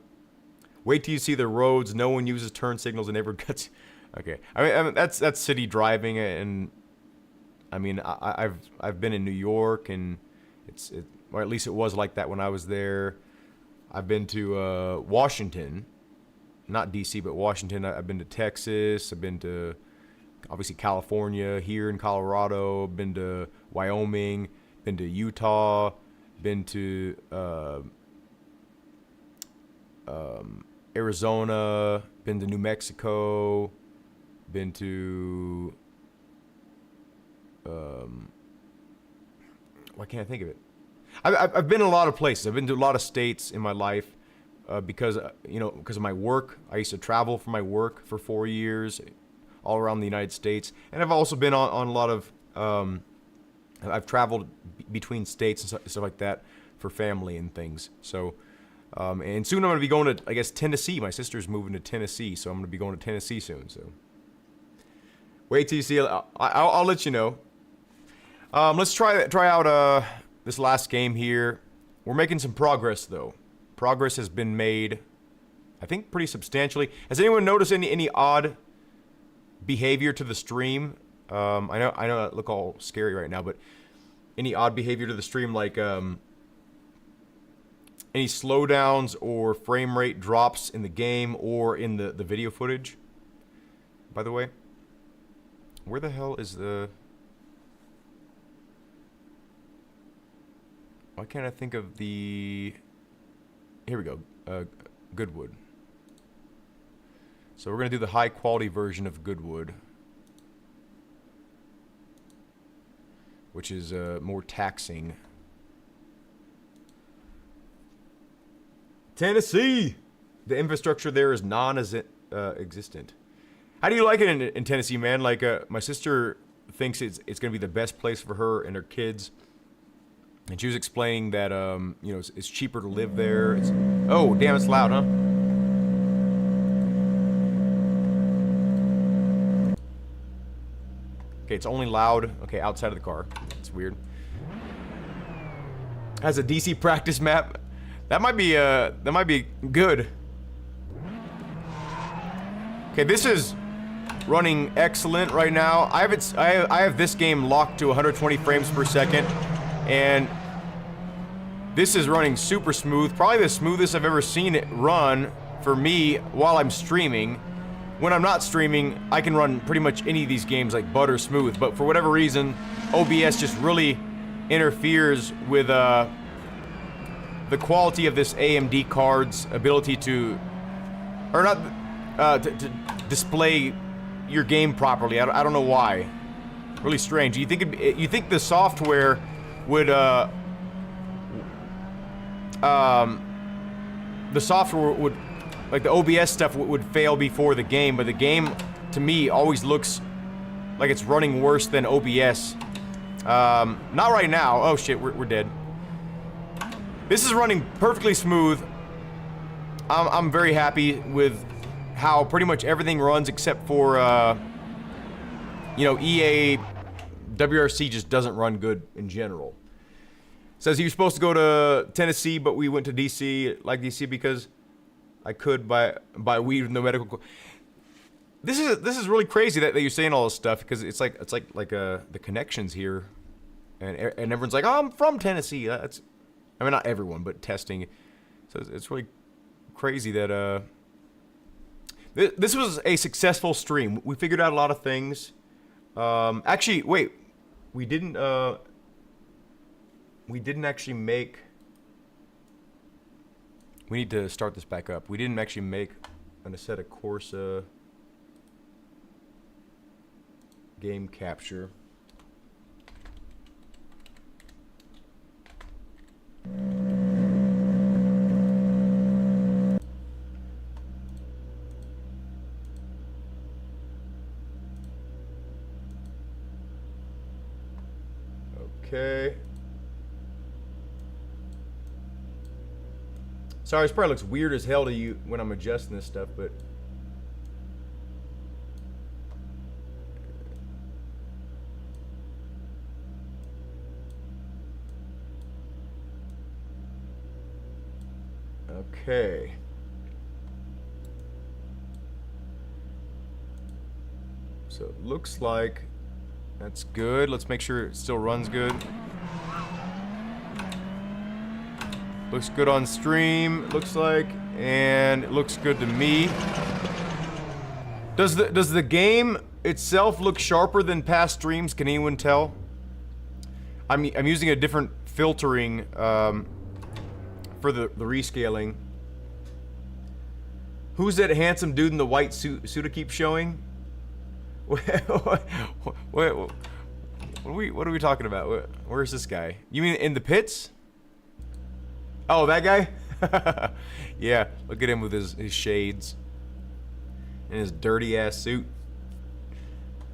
wait till you see the roads. No one uses turn signals and never cuts. Okay, I mean that's city driving, and I mean I've been in New York, and or at least it was like that when I was there. I've been to Washington, not DC, but Washington. I've been to Texas. I've been to obviously California, here in Colorado, been to Wyoming, been to Utah, been to Arizona, been to New Mexico, been to why can't I think of it? I've been in a lot of places. I've been to a lot of states in my life because because of my work. I used to travel for my work for 4 years, all around the United States, and I've also been on a lot of. I've traveled between states and stuff like that for family and things. So, and soon I'm going to be going to, I guess, Tennessee. My sister's moving to Tennessee, so I'm going to be going to Tennessee soon. So, wait till you see. I'll let you know. Let's try out this last game here. We're making some progress though. Progress has been made, I think, pretty substantially. Has anyone noticed any odd behavior to the stream? I know I look all scary right now, but any odd behavior to the stream, like any slowdowns or frame rate drops in the game or in the video footage? By the way, where the hell is the... Why can't I think of the... Here we go. Goodwood. So we're going to do the high quality version of Goodwood, which is more taxing. Tennessee! The infrastructure there is non-existent. How do you like it in Tennessee, man? Like, my sister thinks it's going to be the best place for her and her kids. And she was explaining that, it's cheaper to live there. Oh, damn, it's loud, huh? Okay, it's only loud, okay, outside of the car. It's weird. Has a DC practice map. That might be good. Okay, this is running excellent right now. I have this game locked to 120 frames per second. And this is running super smooth, probably the smoothest I've ever seen it run for me while I'm streaming. When I'm not streaming, I can run pretty much any of these games like butter smooth, but for whatever reason, OBS just really interferes with the quality of this AMD card's ability to, or not, to display your game properly. I don't know why. Really strange. You think the software would the software would, like the OBS stuff would fail before the game, but the game to me always looks like it's running worse than OBS. Not right now. Oh shit, we're dead. This is running perfectly smooth. I'm very happy with how pretty much everything runs except for EA WRC just doesn't run good in general. Says he was supposed to go to Tennessee, but we went to DC, like DC, because I could buy weed with no medical. This is really crazy that you're saying all this stuff, because it's like the connections here, and everyone's like, oh, I'm from Tennessee. I mean, not everyone, but testing. So it's really crazy that this was a successful stream. We figured out a lot of things. Actually, wait. We didn't actually make... We need to start this back up. We didn't actually make an Assetto Corsa game capture. Okay. Sorry, this probably looks weird as hell to you when I'm adjusting this stuff, but... Okay. So it looks like that's good. Let's make sure it still runs good. Looks good on stream, looks like, and it looks good to me. Does the game itself looks sharper than past streams. Can anyone tell? I'm using a different filtering for the rescaling. Who's that handsome dude in the white suit I keep showing? What are we talking about? Where's this guy? You mean in the pits? Oh, that guy? Yeah, look at him with his shades and his dirty ass suit.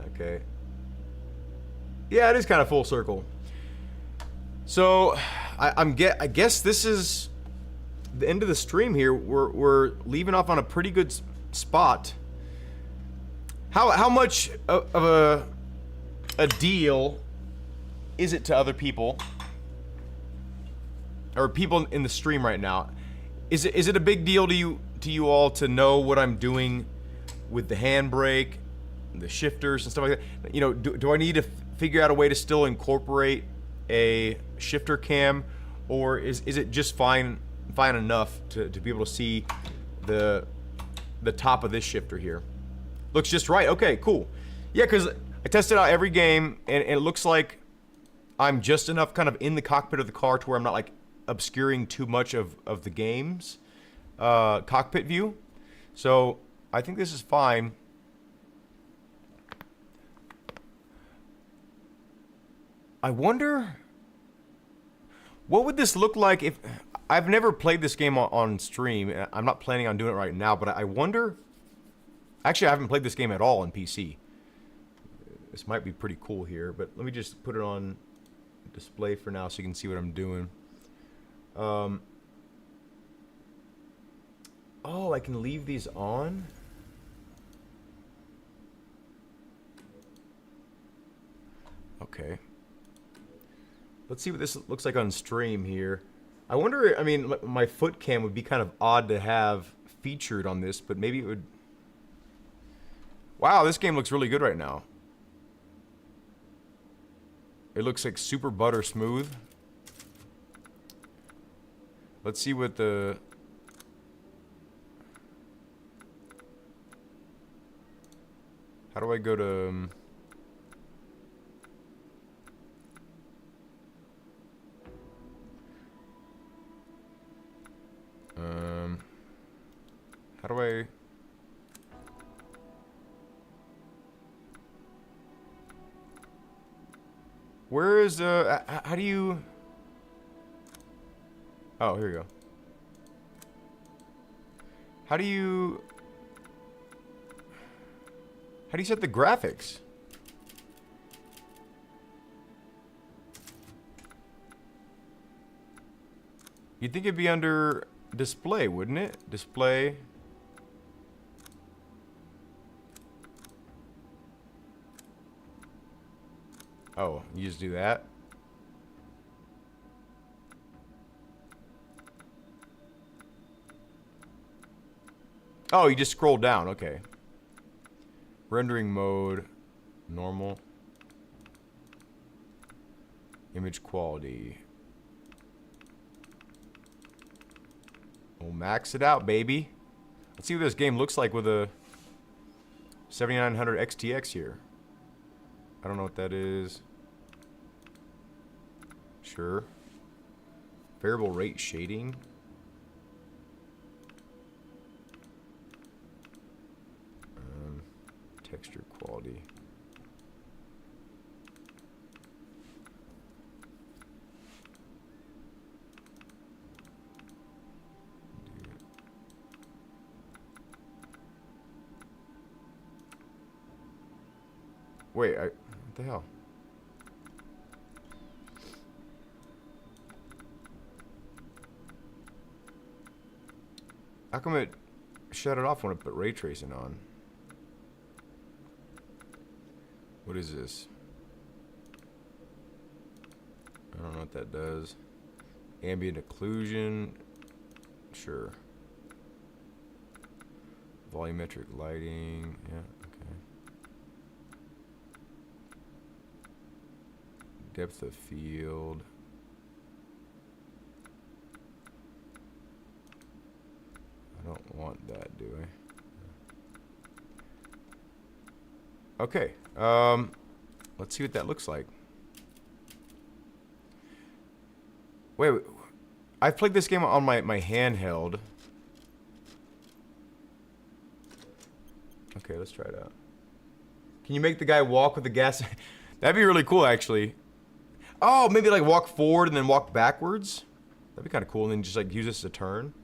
Okay. Yeah, it is kind of full circle. So, I guess this is the end of the stream here. We're leaving off on a pretty good spot. How much of a deal is it to other people, or people in the stream right now? Is it a big deal to you all to know what I'm doing with the handbrake, the shifters and stuff like that? You know, do I need to figure out a way to still incorporate a shifter cam, or is it just fine enough to be able to see the top of this shifter here? Looks just right. Okay, cool. Yeah, because I tested out every game, and it looks like I'm just enough kind of in the cockpit of the car to where I'm not like obscuring too much of the game's cockpit view. So I think this is fine. I wonder, what would this look like if... I've never played this game on stream, and I'm not planning on doing it right now, but I wonder... Actually, I haven't played this game at all on PC. This might be pretty cool here, but let me just put it on display for now so you can see what I'm doing. Oh, I can leave these on? Okay. Let's see what this looks like on stream here. I wonder, I mean, my foot cam would be kind of odd to have featured on this, but maybe it would... Wow, this game looks really good right now. It looks like super butter smooth. Let's see what the... How do I go to... How do I... Where is how do you... Oh, here we go. How do you set the graphics? You'd think it'd be under display, wouldn't it? Display. Oh, you just do that? Oh, you just scroll down, okay. Rendering mode, normal. Image quality. We'll max it out, baby. Let's see what this game looks like with a 7900 XTX here. I don't know what that is. Sure. Variable rate shading. Texture quality. Wait, what the hell? How come it shut it off when I put ray tracing on? What is this? I don't know what that does. Ambient occlusion. Sure. Volumetric lighting. Yeah, okay. Depth of field. I don't want that, do I? Okay. Let's see what that looks like. Wait, I've played this game on my handheld. Okay, let's try it out. Can you make the guy walk with the gas? That'd be really cool, actually. Oh, maybe like walk forward and then walk backwards? That'd be kind of cool, and then just like use this as a turn.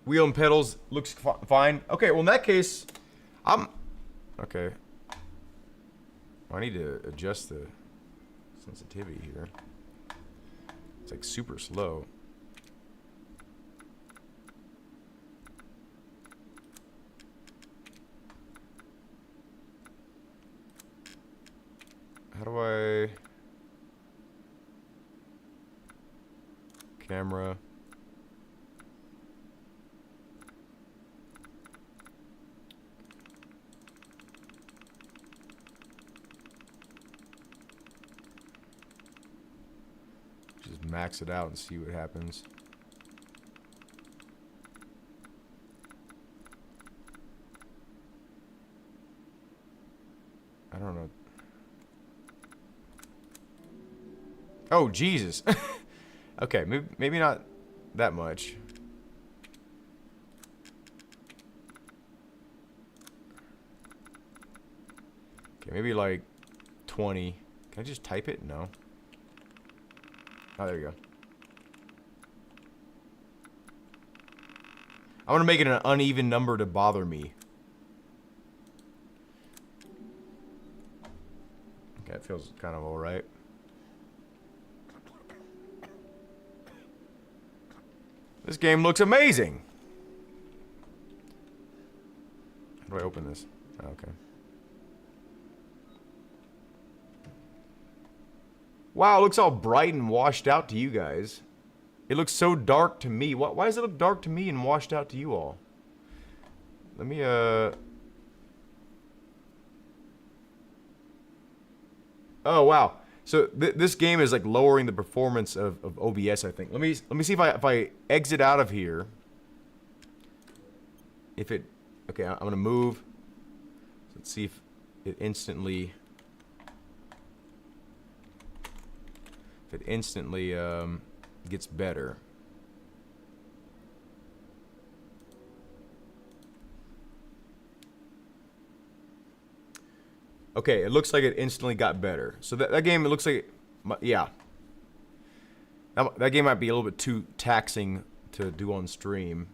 Wheel and pedals looks fine. Okay, well in that case, okay. I need to adjust the sensitivity here. It's like super slow. How do I... Camera. Just max it out and see what happens. I don't know. Oh, Jesus. Okay, maybe not that much. Okay, maybe like 20. Can I just type it? No. Oh, there you go. I want to make it an uneven number to bother me. Okay, it feels kind of alright. This game looks amazing. How do I open this? Oh, okay. Wow, it looks all bright and washed out to you guys. It looks so dark to me. Why does it look dark to me and washed out to you all? Let me, Oh, wow. So this game is like lowering the performance of OBS, I think. Let me see if I exit out of here. If it... Okay, I'm going to move. Let's see if it instantly... If it instantly gets better. Okay, it looks like it instantly got better. So that game, it looks like, yeah. That game might be a little bit too taxing to do on stream.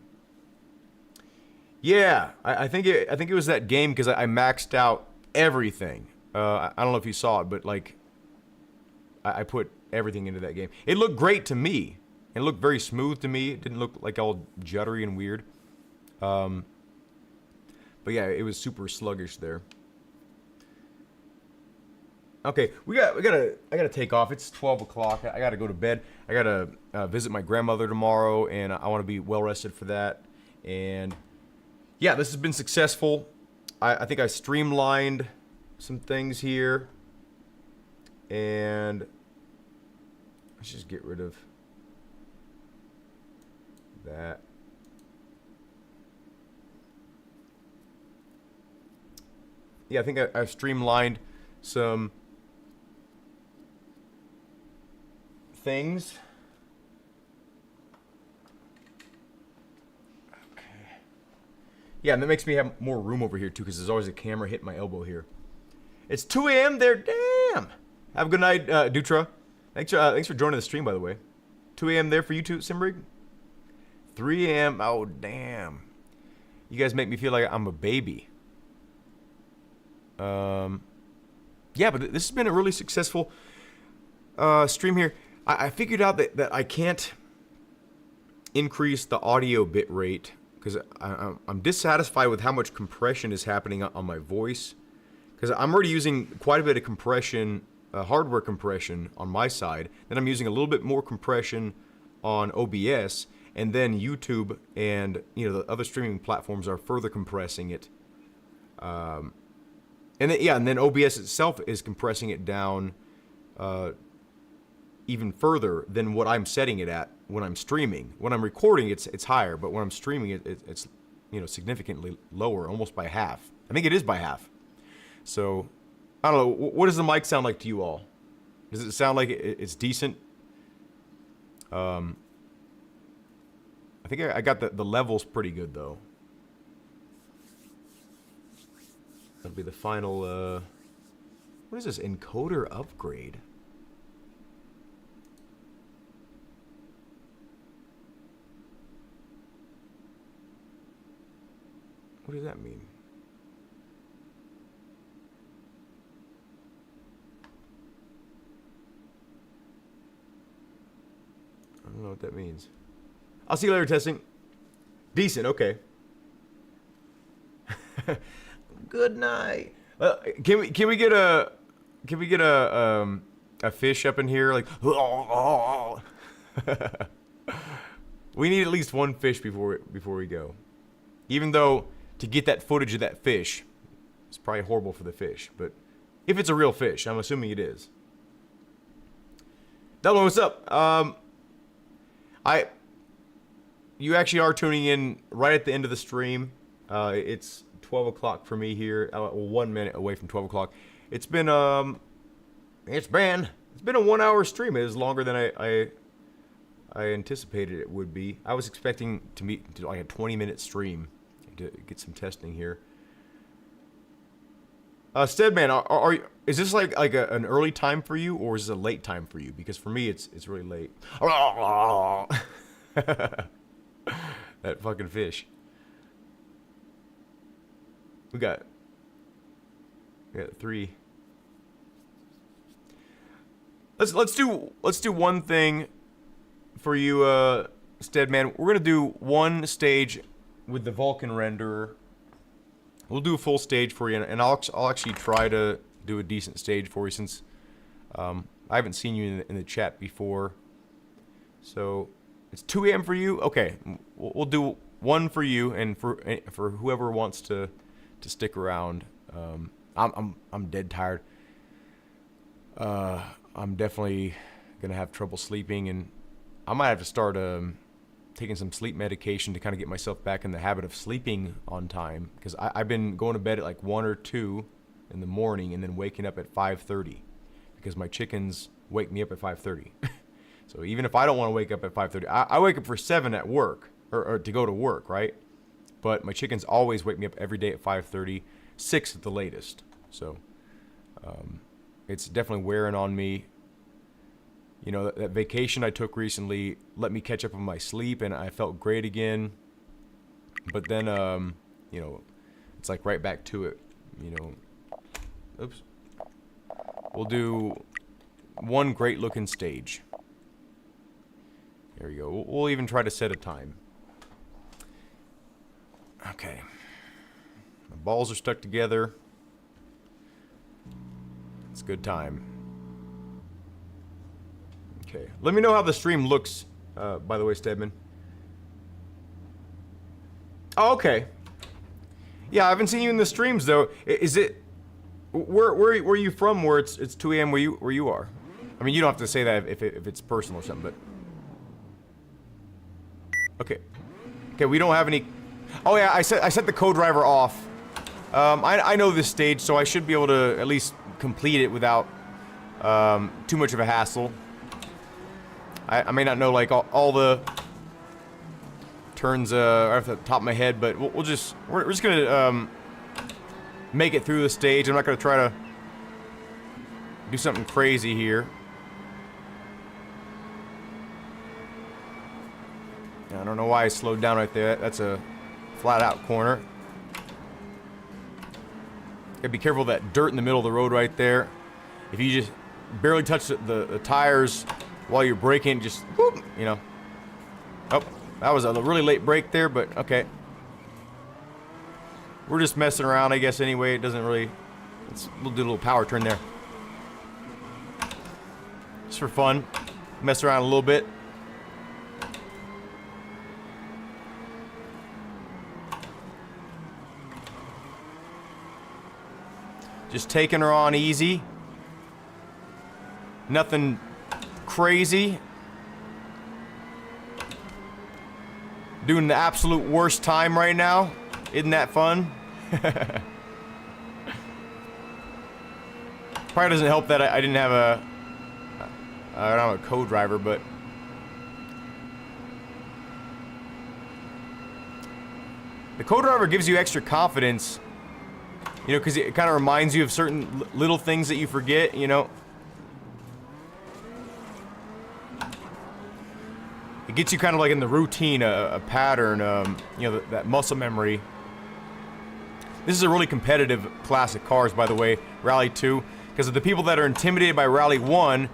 Yeah, I think it was that game because I maxed out everything. I don't know if you saw it, but like, I put everything into that game. It looked great to me. It looked very smooth to me. It didn't look like all juddery and weird. But yeah, it was super sluggish there. Okay, I gotta take off. It's 12 o'clock. I gotta go to bed. I gotta visit my grandmother tomorrow, and I want to be well rested for that. And yeah, this has been successful. I think I streamlined some things here, and let's just get rid of that. Yeah, I think I've streamlined some things. Okay. Yeah, and that makes me have more room over here too, because there's always a camera hitting my elbow here. It's 2 a.m. there. Damn. Have a good night, Dutra. Thanks for joining the stream, by the way. 2 a.m. there for you too, Simbrig. 3 a.m. Oh, damn. You guys make me feel like I'm a baby. Yeah, but this has been a really successful stream here. I figured out that I can't increase the audio bit rate because I'm dissatisfied with how much compression is happening on my voice. Because I'm already using quite a bit of compression, hardware compression on my side. Then I'm using a little bit more compression on OBS, and then YouTube and the other streaming platforms are further compressing it. And then OBS itself is compressing it down even further than what I'm setting it at when I'm streaming. When I'm recording, it's higher, but when I'm streaming, it's you know, significantly lower, almost by half. I think it is by half. So, I don't know. What does the mic sound like to you all? Does it sound like it's decent? I think I got the levels pretty good, though. That'll be the final, what is this? Encoder upgrade? What does that mean? I don't know what that means. I'll see you later, testing. Decent, okay. Good night. Can we get a fish up in here? Like, we need at least one fish before we go. Even though to get that footage of that fish, it's probably horrible for the fish. But if it's a real fish, I'm assuming it is. Delvin, what's up? You actually are tuning in right at the end of the stream. It's 12 o'clock for me here. 1 minute away from 12 o'clock. It's been a 1 hour stream. It was longer than I anticipated it would be. I was expecting to do like a 20-minute stream to get some testing here. Steadman, is this like an early time for you, or is this a late time for you? Because for me, it's really late. That fucking fish. We got 3. Let's do one thing for you, Steadman. We're gonna do one stage with the Vulkan renderer. We'll do a full stage for you, and I'll actually try to do a decent stage for you since I haven't seen you in the chat before. So it's 2 a.m. for you. Okay, we'll do one for you, and for whoever wants to stick around. I'm dead tired. I'm definitely gonna have trouble sleeping, and I might have to start taking some sleep medication to kind of get myself back in the habit of sleeping on time, because I've been going to bed at like 1 or 2 in the morning and then waking up at 5:30 because my chickens wake me up at 5:30. So even if I don't want to wake up at 5:30, I wake up for 7 at work or to go to work, right? But my chickens always wake me up every day at 5:30, 6 at the latest. So it's definitely wearing on me. You know, that vacation I took recently let me catch up on my sleep, and I felt great again. But then, you know, it's like right back to it, you know. Oops. We'll do one great looking stage. There we go. We'll even try to set a time. Okay. My balls are stuck together. It's a good time. Okay. Let me know how the stream looks, by the way, Stedman. Oh, okay. Yeah, I haven't seen you in the streams, though. Is it... Where are you from where it's 2 a.m. where you are? I mean, you don't have to say that if it's personal or something, but... Okay. Okay, we don't have any... Oh, yeah, I set the co-driver off. I know this stage, so I should be able to at least complete it without too much of a hassle. I may not know, like, all the turns off the top of my head, but we're just gonna make it through the stage. I'm not gonna try to do something crazy here. I don't know why I slowed down right there. That's a flat-out corner. Gotta be careful of that dirt in the middle of the road right there. If you just barely touch the tires while you're braking, just whoop, you know. Oh, that was a really late break there, but okay. We're just messing around, I guess, anyway. It doesn't really... We'll do a little power turn there. Just for fun. Mess around a little bit. Just taking her on easy. Nothing crazy. Doing the absolute worst time right now. Isn't that fun? Probably doesn't help that I didn't have I don't have a co-driver, but the co-driver gives you extra confidence, you know, because it kind of reminds you of certain little things that you forget, you know. It gets you kind of like in the routine, a pattern, you know, that muscle memory. This is a really competitive class of cars, by the way, Rally 2, because of the people that are intimidated by Rally 1,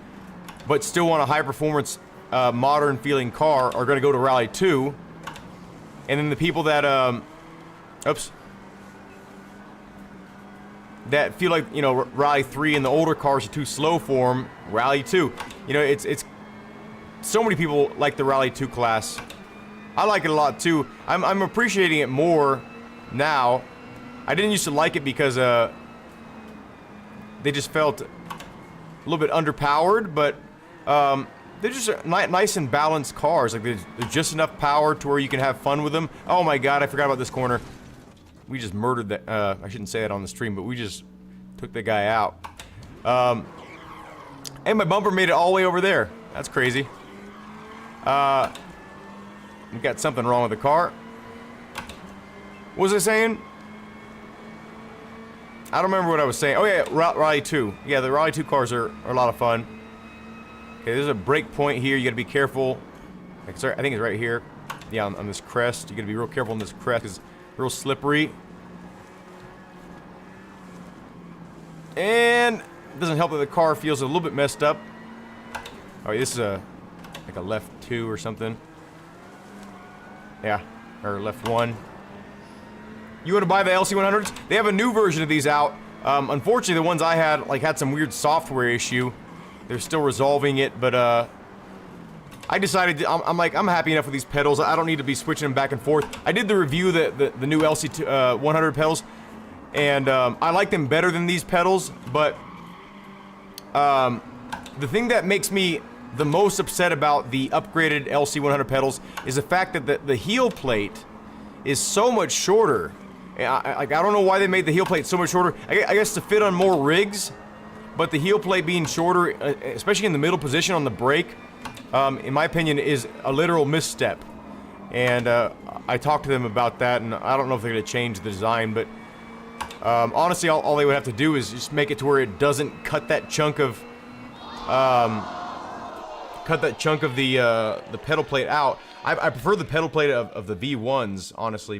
but still want a high-performance, modern-feeling car are going to go to Rally 2. And then the people that, that feel like, you know, Rally 3 and the older cars are too slow for them, Rally 2. You know, it's so many people like the Rally 2 class. I like it a lot, too. I'm appreciating it more now. I didn't used to like it because, they just felt a little bit underpowered, but they're just nice and balanced cars. Like there's just enough power to where you can have fun with them. Oh my god, I forgot about this corner. We just murdered that. I shouldn't say it on the stream, but we just took the guy out. And my bumper made it all the way over there. That's crazy. We got something wrong with the car. What was I saying? I don't remember what I was saying. Oh yeah, Rally 2. Yeah, the Rally 2 cars are a lot of fun. Okay, there's a brake point here. You gotta be careful. I think it's right here. Yeah, on this crest. You gotta be real careful on this crest because it's real slippery. And it doesn't help that the car feels a little bit messed up. Oh, this is like a left 2 or something. Yeah, or left 1. You want to buy the LC100s? They have a new version of these out. Unfortunately, the ones I had had some weird software issue. They're still resolving it, but I decided I'm happy enough with these pedals. I don't need to be switching them back and forth. I did the review of the new LC100 pedals, and I like them better than these pedals. But the thing that makes me the most upset about the upgraded LC100 pedals is the fact that the heel plate is so much shorter. I don't know why they made the heel plate so much shorter. I guess to fit on more rigs, but the heel plate being shorter, especially in the middle position on the brake, in my opinion, is a literal misstep. And I talked to them about that, and I don't know if they're going to change the design, but honestly, all they would have to do is just make it to where it doesn't cut that chunk of the pedal plate out. I prefer the pedal plate of the V1s, honestly,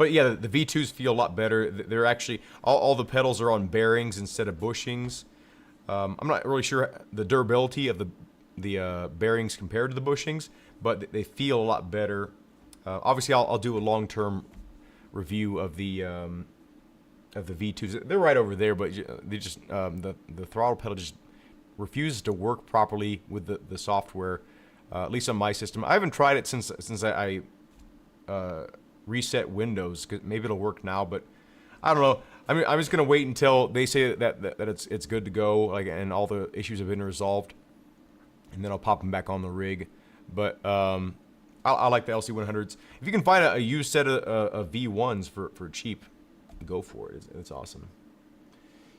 but yeah, the V2s feel a lot better. They're actually, all the pedals are on bearings instead of bushings. I'm not really sure the durability of the bearings compared to the bushings, but they feel a lot better. Obviously, I'll do a long-term review of the V2s. They're right over there, but they just the throttle pedal just refuses to work properly with the software, at least on my system. I haven't tried it since I reset Windows. Maybe it'll work now, but I don't know. I mean, I'm just gonna wait until they say that it's good to go, and all the issues have been resolved, and then I'll pop them back on the rig. But I like the LC100s. If you can find a used set of V1s for cheap, go for it. It's awesome.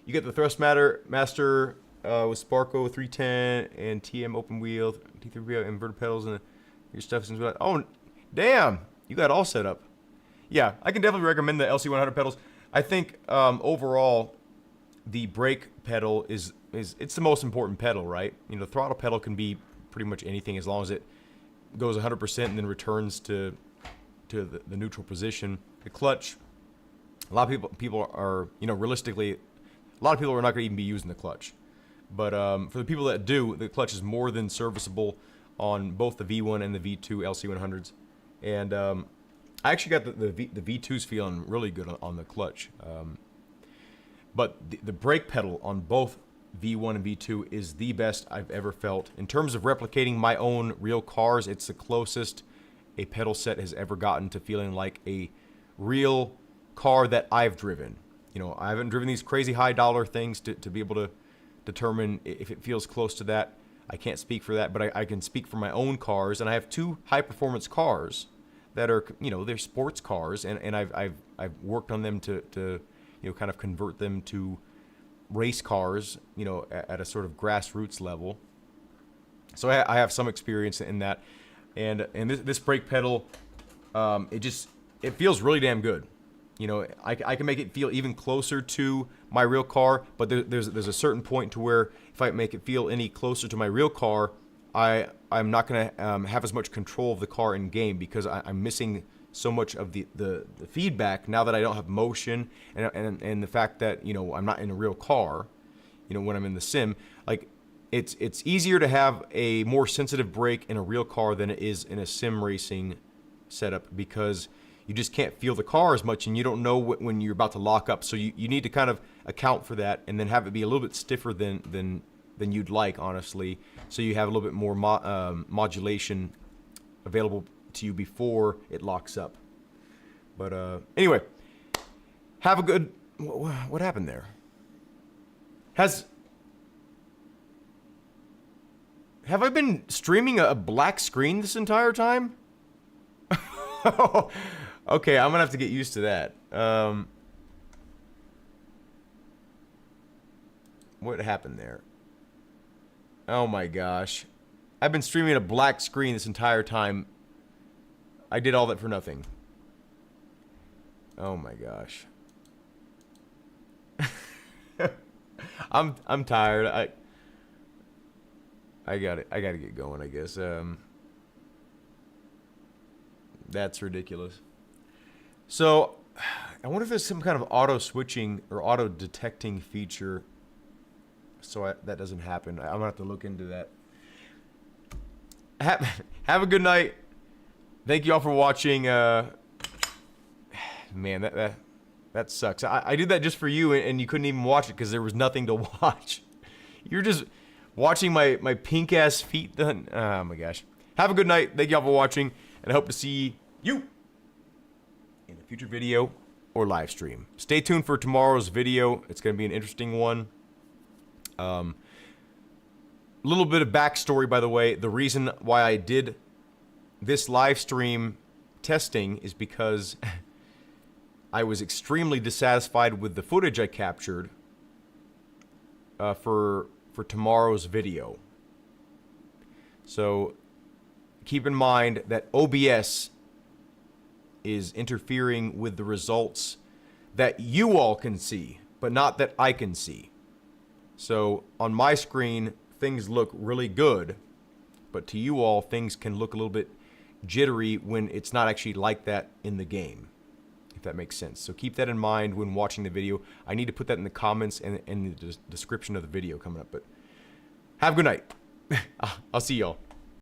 You get the Thrustmaster with Sparco 310 and TM open wheel, T3 wheel, inverted pedals, and your stuff seems like, oh, damn, you got it all set up. Yeah, I can definitely recommend the LC100 pedals. I think overall, the brake pedal is it's the most important pedal, right? You know, the throttle pedal can be pretty much anything as long as it goes 100% and then returns to the neutral position. The clutch, a lot of people are, you know, realistically, a lot of people are not going to even be using the clutch. But for the people that do, the clutch is more than serviceable on both the V1 and the V2 LC100s. And I actually got the V2s feeling really good on the clutch. But the brake pedal on both V1 and V2 is the best I've ever felt. In terms of replicating my own real cars, it's the closest a pedal set has ever gotten to feeling like a real car that I've driven. You know, I haven't driven these crazy high dollar things to be able to determine if it feels close to that. I can't speak for that, but I can speak for my own cars, and I have two high performance cars that are, you know, they're sports cars, and I've worked on them to you know, kind of convert them to race cars, you know, at a sort of grassroots level. So I have some experience in that, and this brake pedal, it feels really damn good. You know, I can make it feel even closer to my real car, but there's a certain point to where if I make it feel any closer to my real car, I'm not gonna have as much control of the car in game, because I'm missing so much of the feedback now that I don't have motion, and the fact that, you know, I'm not in a real car, you know, when I'm in the sim. Like, it's easier to have a more sensitive brake in a real car than it is in a sim racing setup, because you just can't feel the car as much, and you don't know when you're about to lock up. So you need to kind of account for that, and then have it be a little bit stiffer than you'd like, honestly, so you have a little bit more modulation available to you before it locks up. But anyway, have a good... What happened there? Have I been streaming a black screen this entire time? Okay, I'm gonna have to get used to that. What happened there? Oh my gosh. I've been streaming a black screen this entire time. I did all that for nothing. Oh my gosh. I'm tired. I gotta get going, I guess. That's ridiculous. So, I wonder if there's some kind of auto switching or auto detecting feature, so that doesn't happen. I'm gonna have to look into that. Have a good night. Thank you all for watching. Man, that sucks. I did that just for you, and you couldn't even watch it because there was nothing to watch. You're just watching my pink ass feet done. Oh my gosh. Have a good night. Thank you all for watching, and I hope to see you in a future video or live stream. Stay tuned for tomorrow's video. It's going to be an interesting one. A little bit of backstory, by the way. The reason why I did this live stream testing is because I was extremely dissatisfied with the footage I captured for tomorrow's video. So keep in mind that OBS is interfering with the results that you all can see, but not that I can see. So on my screen, things look really good, but to you all, things can look a little bit jittery when it's not actually like that in the game, if that makes sense. So keep that in mind when watching the video. I need to put that in the comments and in the description of the video coming up. But have a good night. I'll see y'all.